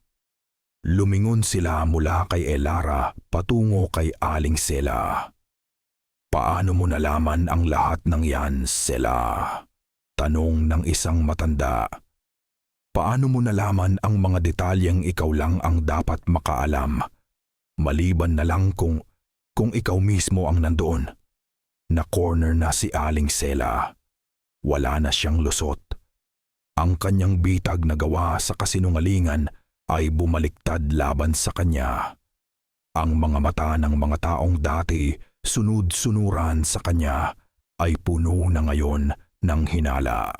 Lumingon sila mula kay Elara patungo kay Aling Sela. "Paano mo nalaman ang lahat ng yan, Sela?" tanong ng isang matanda. "Paano mo nalaman ang mga detalyeng ikaw lang ang dapat makaalam? Maliban na lang kung ikaw mismo ang nandoon." Na-corner na si Aling Sela. Wala na siyang lusot. Ang kanyang bitag na gawa sa kasinungalingan ay bumaliktad laban sa kanya. Ang mga mata ng mga taong dati sunod-sunuran sa kanya ay puno na ngayon ng hinala.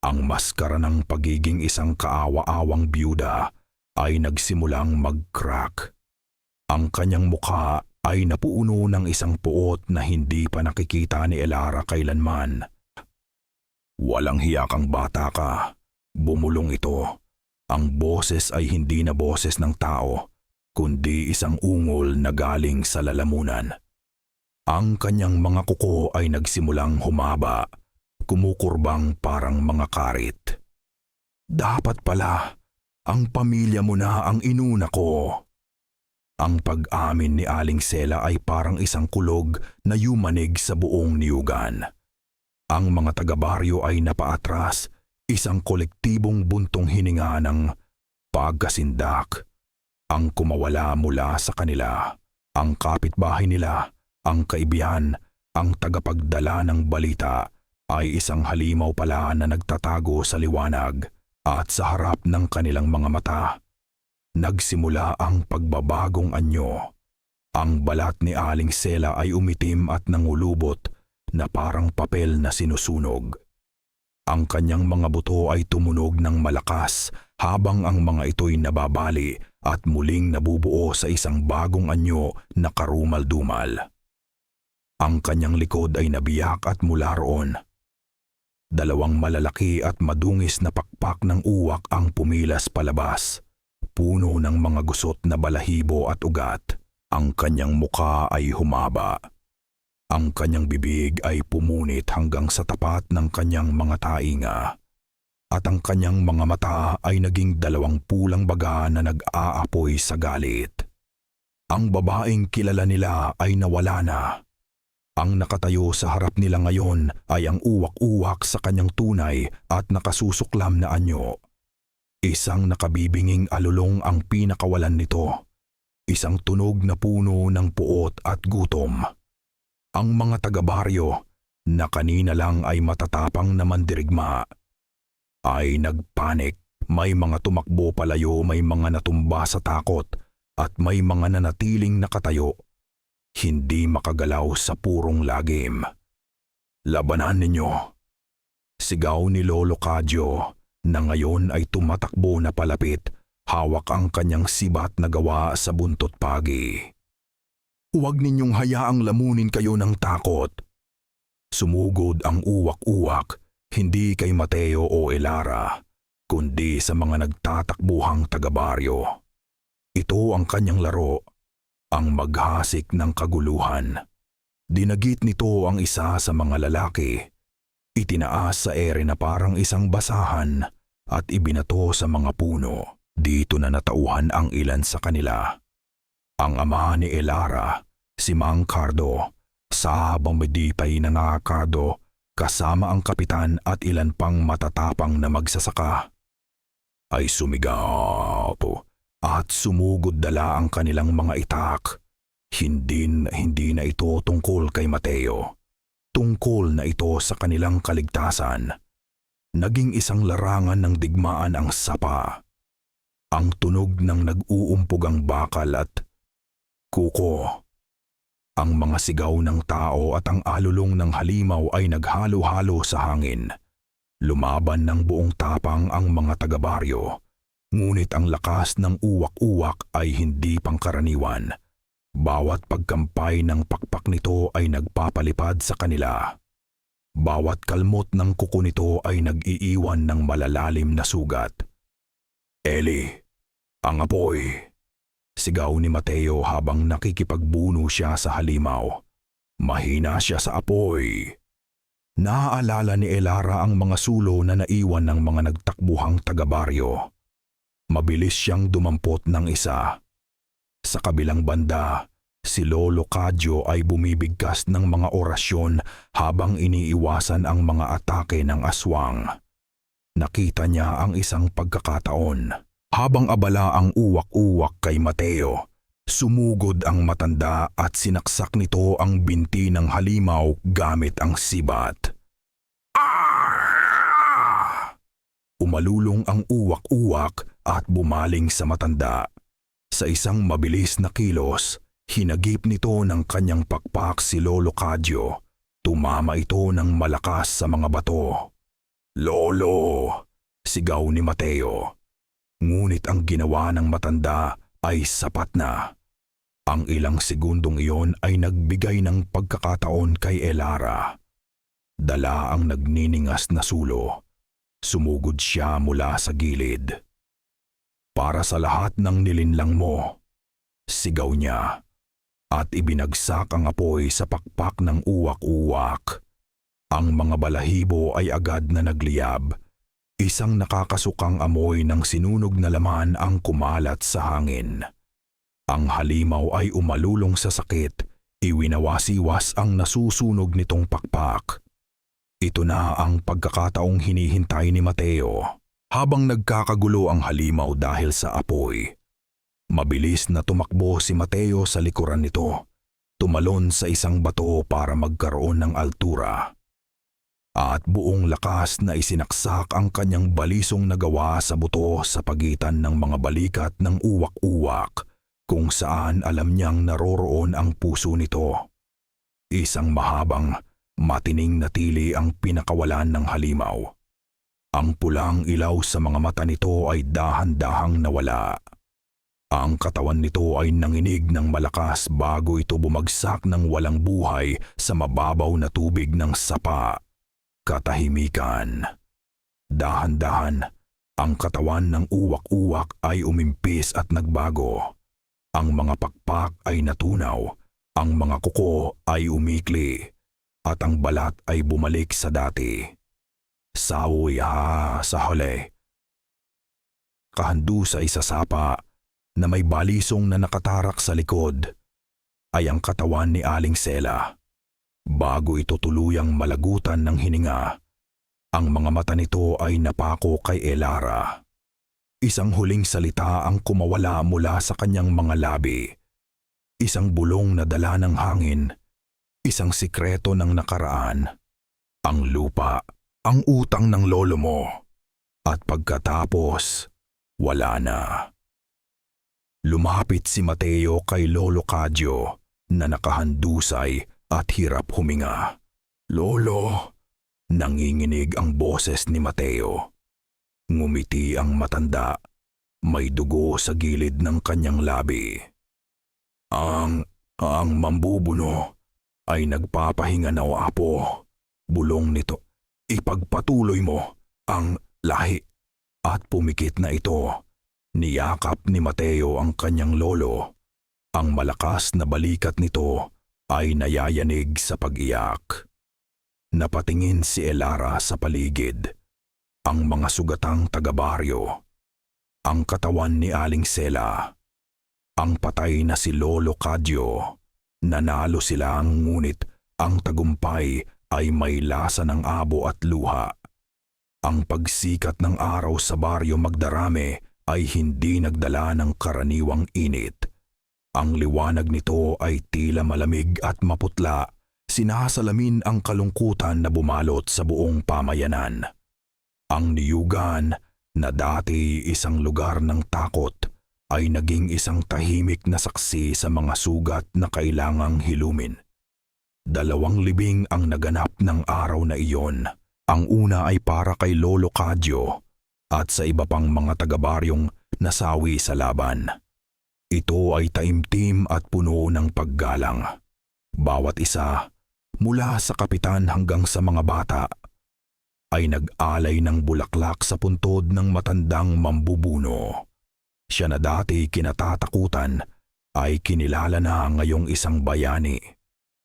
Ang maskara ng pagiging isang kaawa-awang byuda ay nagsimulang mag-crack. Ang kanyang mukha ay napuuno ng isang puot na hindi pa nakikita ni Elara kailanman. "Walang hiya kang bata ka," bumulong ito. Ang boses ay hindi na boses ng tao, kundi isang ungol na galing sa lalamunan. Ang kanyang mga kuko ay nagsimulang humaba, kumukurbang parang mga karit. "Dapat pala, ang pamilya mo na ang inuna ko." Ang pag-amin ni Aling Sela ay parang isang kulog na yumanig sa buong niyugan. Ang mga taga-baryo ay napaatras, isang kolektibong buntong hininga ng pagkasindak. Ang kumawala mula sa kanila, ang kapitbahay nila, ang kaibigan, ang tagapagdala ng balita ay isang halimaw pala na nagtatago sa liwanag at sa harap ng kanilang mga mata. Nagsimula ang pagbabagong anyo. Ang balat ni Aling Sela ay umitim at nangulubot na parang papel na sinusunog. Ang kanyang mga buto ay tumunog ng malakas habang ang mga ito'y nababali at muling nabubuo sa isang bagong anyo na karumal-dumal. Ang kanyang likod ay nabiyak at mula roon. Dalawang malalaki at madungis na pakpak ng uwak ang pumilas palabas, puno ng mga gusot na balahibo at ugat. Ang kanyang muka ay humaba. Ang kanyang bibig ay pumunit hanggang sa tapat ng kanyang mga tainga. At ang kanyang mga mata ay naging dalawang pulang baga na nag-aapoy sa galit. Ang babaeng kilala nila ay nawala na. Ang nakatayo sa harap nila ngayon ay ang uwak-uwak sa kanyang tunay at nakasusuklam na anyo. Isang nakabibinging alulong ang pinakawalan nito. Isang tunog na puno ng puot at gutom. Ang mga taga-baryo, na kanina lang ay matatapang na mandirigma, ay nagpanik. May mga tumakbo palayo, may mga natumba sa takot, at may mga nanatiling nakatayo, hindi makagalaw sa purong lagim. "Labanan ninyo!" Sigaw ni Lolo Cadyo, na ngayon ay tumatakbo na palapit, hawak ang kanyang sibat na gawa sa buntot pagi. "Huwag ninyong hayaang lamunin kayo ng takot." Sumugod ang uwak-uwak, hindi kay Mateo o Elara, kundi sa mga nagtatakbuhang taga-baryo. Ito ang kanyang laro, ang maghasik ng kaguluhan. Dinagit nito ang isa sa mga lalaki. Itinaas sa ere na parang isang basahan at ibinato sa mga puno. Dito na natauhan ang ilan sa kanila. Ang ama ni Elara, si Mang Cardo, sa habang medipay na Cardo, kasama ang kapitan at ilan pang matatapang na magsasaka, ay sumigaw at sumugod dala ang kanilang mga itak. Hindi na ito tungkol kay Mateo. Tungkol na ito sa kanilang kaligtasan. Naging isang larangan ng digmaan ang sapa. Ang tunog ng nag-uumpugang bakal at kuko. Ang mga sigaw ng tao at ang alulong ng halimaw ay naghalo-halo sa hangin. Lumaban ng buong tapang ang mga taga-baryo. Ngunit ang lakas ng uwak-uwak ay hindi pangkaraniwan. Bawat pagkampay ng pakpak nito ay nagpapalipad sa kanila. Bawat kalmot ng kuko nito ay nag-iiwan ng malalalim na sugat. "Eli, ang apoy!" Sigaw ni Mateo habang nakikipagbuno siya sa halimaw. Mahina siya sa apoy. Naaalala ni Elara ang mga sulo na naiwan ng mga nagtakbuhang taga-baryo. Mabilis siyang dumampot ng isa. Sa kabilang banda, si Lolo Cadyo ay bumibigkas ng mga orasyon habang iniiwasan ang mga atake ng aswang. Nakita niya ang isang pagkakataon. Habang abala ang uwak-uwak kay Mateo, sumugod ang matanda at sinaksak nito ang binti ng halimaw gamit ang sibat. Ah! Umalulong ang uwak-uwak at bumaling sa matanda. Sa isang mabilis na kilos, hinagip nito ng kanyang pakpak si Lolo Cadyo. Tumama ito ng malakas sa mga bato. "Lolo!" sigaw ni Mateo. Ngunit ang ginawa ng matanda ay sapat na. Ang ilang segundong iyon ay nagbigay ng pagkakataon kay Elara. Dala ang nagniningas na sulo. Sumugod siya mula sa gilid. "Para sa lahat ng nilinlang mo," sigaw niya, at ibinagsak ang apoy sa pakpak ng uwak-uwak. Ang mga balahibo ay agad na nagliyab. Isang nakakasukang amoy ng sinunog na laman ang kumalat sa hangin. Ang halimaw ay umalulong sa sakit, iwinawasiwas ang nasusunog nitong pakpak. Ito na ang pagkakataong hinihintay ni Mateo. Habang nagkakagulo ang halimaw dahil sa apoy, mabilis na tumakbo si Mateo sa likuran nito, tumalon sa isang bato para magkaroon ng altura. At buong lakas na isinaksak ang kanyang balisong nagawa sa buto sa pagitan ng mga balikat ng uwak-uwak kung saan alam niyang naroroon ang puso nito. Isang mahabang, matining na tili ang pinakawalan ng halimaw. Ang pulang ilaw sa mga mata nito ay dahan-dahang nawala. Ang katawan nito ay nanginig ng malakas bago ito bumagsak ng walang buhay sa mababaw na tubig ng sapa. Katahimikan. Dahan-dahan, ang katawan ng uwak-uwak ay umimpis at nagbago. Ang mga pakpak ay natunaw, ang mga kuko ay umikli, at ang balat ay bumalik sa dati. Sawi sa huli. Kahandusay sa sapa na may balisong na nakatarak sa likod ay ang katawan ni Aling Sela. Bago ito tuluyang malagutan ng hininga, ang mga mata nito ay napako kay Elara. Isang huling salita ang kumawala mula sa kanyang mga labi. Isang bulong na dala ng hangin, isang sikreto ng nakaraan, ang lupa, ang utang ng lolo mo, at pagkatapos, wala na. Lumapit si Mateo kay Lolo Cadyo na nakahandusay at hirap huminga. Lolo, nanginginig ang boses ni Mateo. Ngumiti ang matanda, may dugo sa gilid ng kanyang labi. Ang mambubuno ay nagpapahinga na apo. Bulong nito, ipagpatuloy mo ang lahi. At pumikit na ito. Niyakap ni Mateo ang kanyang lolo. Ang malakas na balikat nito ay nayayanig sa pag-iyak. Napatingin si Elara sa paligid. Ang mga sugatang taga-baryo. Ang katawan ni Aling Sela. Ang patay na si Lolo Cadyo. Nanalo sila ngunit ang tagumpay ay may lasa ng abo at luha. Ang pagsikat ng araw sa baryo Magdarame ay hindi nagdala ng karaniwang init. Ang liwanag nito ay tila malamig at maputla, sinasalamin ang kalungkutan na bumalot sa buong pamayanan. Ang niyugan na dati isang lugar ng takot ay naging isang tahimik na saksi sa mga sugat na kailangang hilumin. 2 libing ang naganap ng araw na iyon. Ang una ay para kay Lolo Cadyo at sa iba pang mga taga-baryong nasawi sa laban. Ito ay taimtim at puno ng paggalang. Bawat isa, mula sa kapitan hanggang sa mga bata, ay nag-alay ng bulaklak sa puntod ng matandang mambubuno. Siya na dati kinatatakutan ay kinilala na ngayong isang bayani.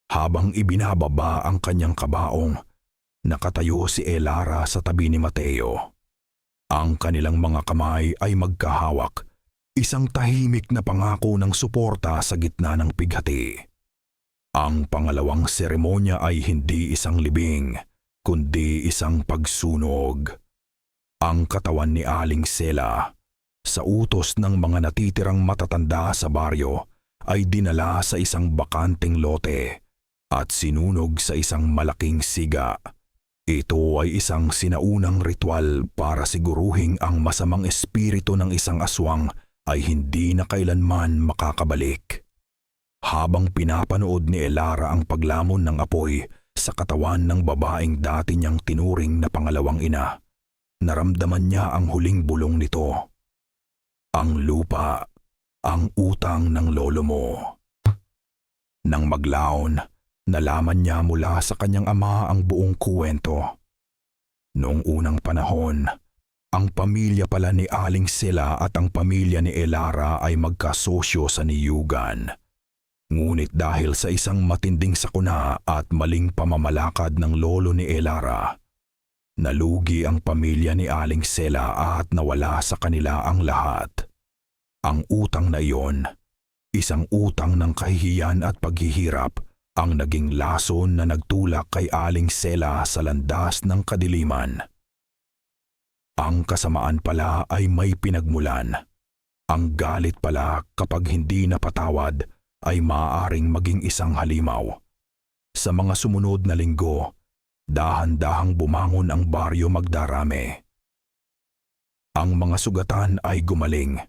Habang ibinababa ang kanyang kabaong, nakatayo si Elara sa tabi ni Mateo. Ang kanilang mga kamay ay magkahawak, isang tahimik na pangako ng suporta sa gitna ng pighati. Ang pangalawang seremonya ay hindi isang libing, kundi isang pagsunog. Ang katawan ni Aling Sela, sa utos ng mga natitirang matatanda sa baryo, ay dinala sa isang bakanting lote at sinunog sa isang malaking siga. Ito ay isang sinaunang ritual para siguruhing ang masamang espiritu ng isang aswang ay hindi na kailanman makakabalik. Habang pinapanood ni Elara ang paglamon ng apoy sa katawan ng babaeng dati niyang tinuring na pangalawang ina, naramdaman niya ang huling bulong nito. Ang lupa, ang utang ng lolo mo. Nang maglaon, nalaman niya mula sa kanyang ama ang buong kuwento. Noong unang panahon, ang pamilya pala ni Aling Sela at ang pamilya ni Elara ay magkasosyo sa niyugan. Ngunit dahil sa isang matinding sakuna at maling pamamalakad ng lolo ni Elara, nalugi ang pamilya ni Aling Sela at nawala sa kanila ang lahat. Ang utang na iyon, isang utang ng kahihiyan at paghihirap, ang naging lason na nagtulak kay Aling Sela sa landas ng kadiliman. Ang kasamaan pala ay may pinagmulan. Ang galit pala kapag hindi napatawad ay maaaring maging isang halimaw. Sa mga sumunod na linggo, dahan-dahang bumangon ang baryo Magdarame. Ang mga sugatan ay gumaling.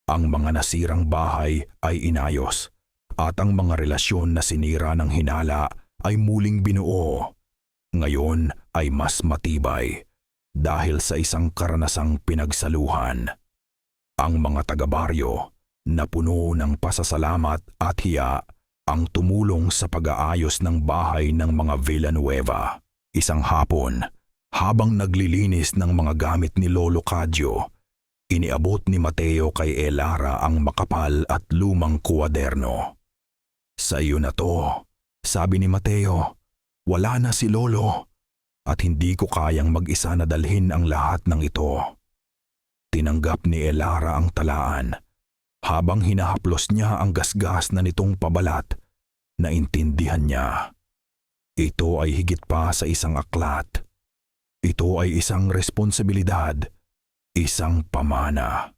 Ang mga nasirang bahay ay inayos at ang mga relasyon na sinira ng hinala ay muling binuo. Ngayon ay mas matibay dahil sa isang karanasang pinagsaluhan. Ang mga taga-baryo na puno ng pasasalamat at hiya ang tumulong sa pag-aayos ng bahay ng mga Villanueva. Isang hapon, habang naglilinis ng mga gamit ni Lolo Cadyo, iniabot ni Mateo kay Elara ang makapal at lumang kuwaderno. "Sa iyo na to," sabi ni Mateo. "Wala na si Lolo at hindi ko kayang mag-isa na dalhin ang lahat ng ito." Tinanggap ni Elara ang talaan. Habang hinahaplos niya ang gasgas na nitong pabalat, naintindihan niya. Ito ay higit pa sa isang aklat. Ito ay isang responsibilidad, isang pamana.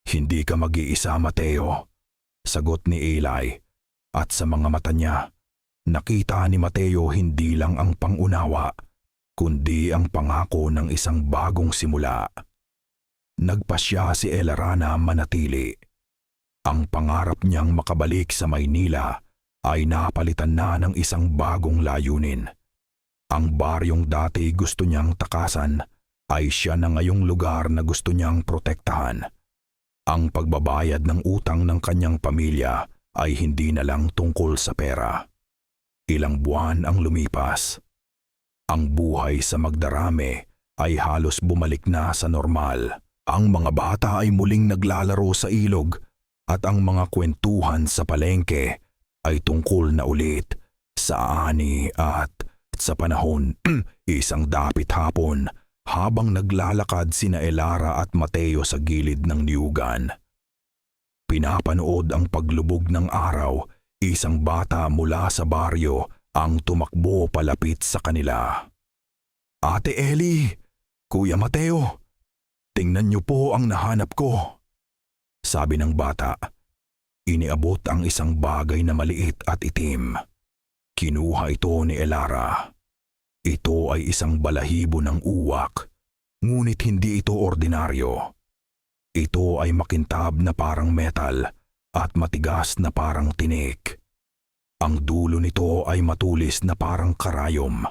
"Hindi ka mag-iisa, Mateo," sagot ni Eli, at sa mga mata niya, nakita ni Mateo hindi lang ang pangunawa, kundi ang pangako ng isang bagong simula. Nagpasya si Elara na manatili. Ang pangarap niyang makabalik sa Maynila ay napalitan na ng isang bagong layunin. Ang baryong dati gusto niyang takasan ay siya na ngayong lugar na gusto niyang protektahan. Ang pagbabayad ng utang ng kanyang pamilya ay hindi na lang tungkol sa pera. Ilang buwan ang lumipas. Ang buhay sa Magdarame ay halos bumalik na sa normal. Ang mga bata ay muling naglalaro sa ilog at ang mga kwentuhan sa palengke ay tungkol na ulit sa ani at sa panahon. Isang dapit hapon habang naglalakad sina Elara at Mateo sa gilid ng niyugan. Pinapanood ang paglubog ng araw, isang bata mula sa baryo ang tumakbo palapit sa kanila. "Ate Ellie, Kuya Mateo, tingnan niyo po ang nahanap ko," sabi ng bata. Iniabot ang isang bagay na maliit at itim. Kinuha ito ni Elara. Ito ay isang balahibo ng uwak, ngunit hindi ito ordinaryo. Ito ay makintab na parang metal at matigas na parang tinik. Ang dulo nito ay matulis na parang karayom.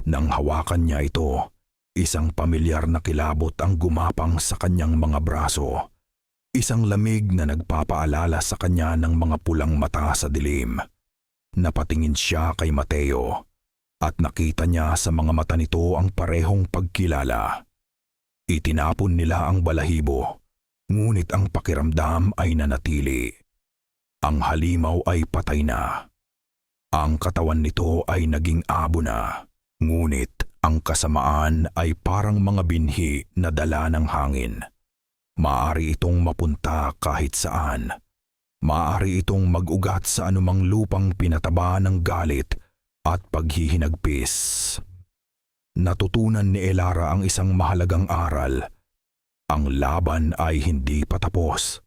Nang hawakan niya ito, isang pamilyar na kilabot ang gumapang sa kanyang mga braso. Isang lamig na nagpapaalala sa kanya ng mga pulang mata sa dilim. Napatingin siya kay Mateo at nakita niya sa mga mata nito ang parehong pagkilala. Itinapon nila ang balahibo, ngunit ang pakiramdam ay nanatili. Ang halimaw ay patay na. Ang katawan nito ay naging abo na, ngunit ang kasamaan ay parang mga binhi na dala ng hangin. Maaari itong mapunta kahit saan. Maaari itong mag-ugat sa anumang lupang pinataba ng galit at paghihinagpis. Natutunan ni Elara ang isang mahalagang aral. Ang laban ay hindi pa tapos.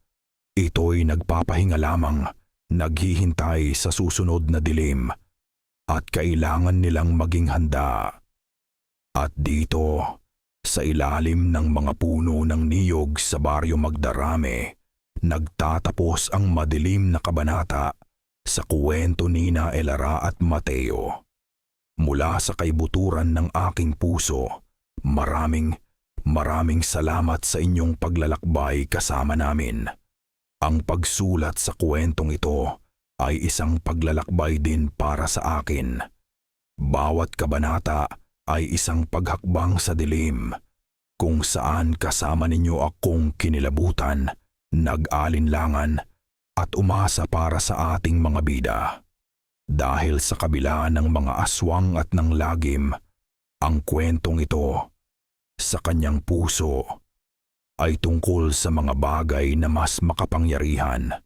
Ito'y nagpapahinga lamang, naghihintay sa susunod na dilim, at kailangan nilang maging handa. At dito, sa ilalim ng mga puno ng niyog sa baryo Magdarame, nagtatapos ang madilim na kabanata sa kwento ni Elara at Mateo. Mula sa kaibuturan ng aking puso, maraming salamat sa inyong paglalakbay kasama namin. Ang pagsulat sa kwentong ito ay isang paglalakbay din para sa akin. Bawat kabanata ay isang paghakbang sa dilim, kung saan kasama ninyo akong kinilabutan, nag-alinlangan at umasa para sa ating mga bida. Dahil sa kabila ng mga aswang at ng lagim, ang kwentong ito, sa kanyang puso, ay tungkol sa mga bagay na mas makapangyarihan.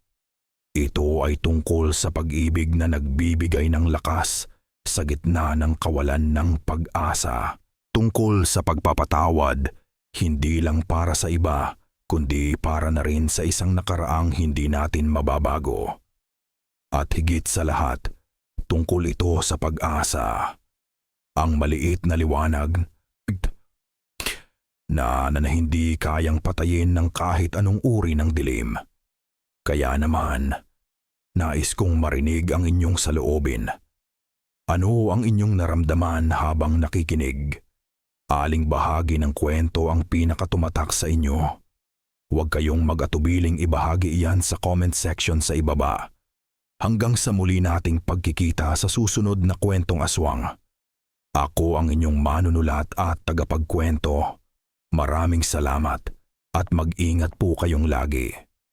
Ito ay tungkol sa pag-ibig na nagbibigay ng lakas sa gitna ng kawalan ng pag-asa. Tungkol sa pagpapatawad, hindi lang para sa iba, kundi para na rin sa isang nakaraang hindi natin mababago. At higit sa lahat, tungkol ito sa pag-asa. Ang maliit na liwanag na hindi kayang patayin ng kahit anong uri ng dilim. Kaya naman, nais kong marinig ang inyong saloobin. Ano ang inyong naramdaman habang nakikinig? Aling bahagi ng kwento ang pinakatumatak sa inyo? Huwag kayong mag-atubiling ibahagi iyan sa comment section sa ibaba. Hanggang sa muli nating pagkikita sa susunod na kwentong aswang. Ako ang inyong manunulat at tagapagkwento. Maraming salamat at mag-ingat po kayong lagi.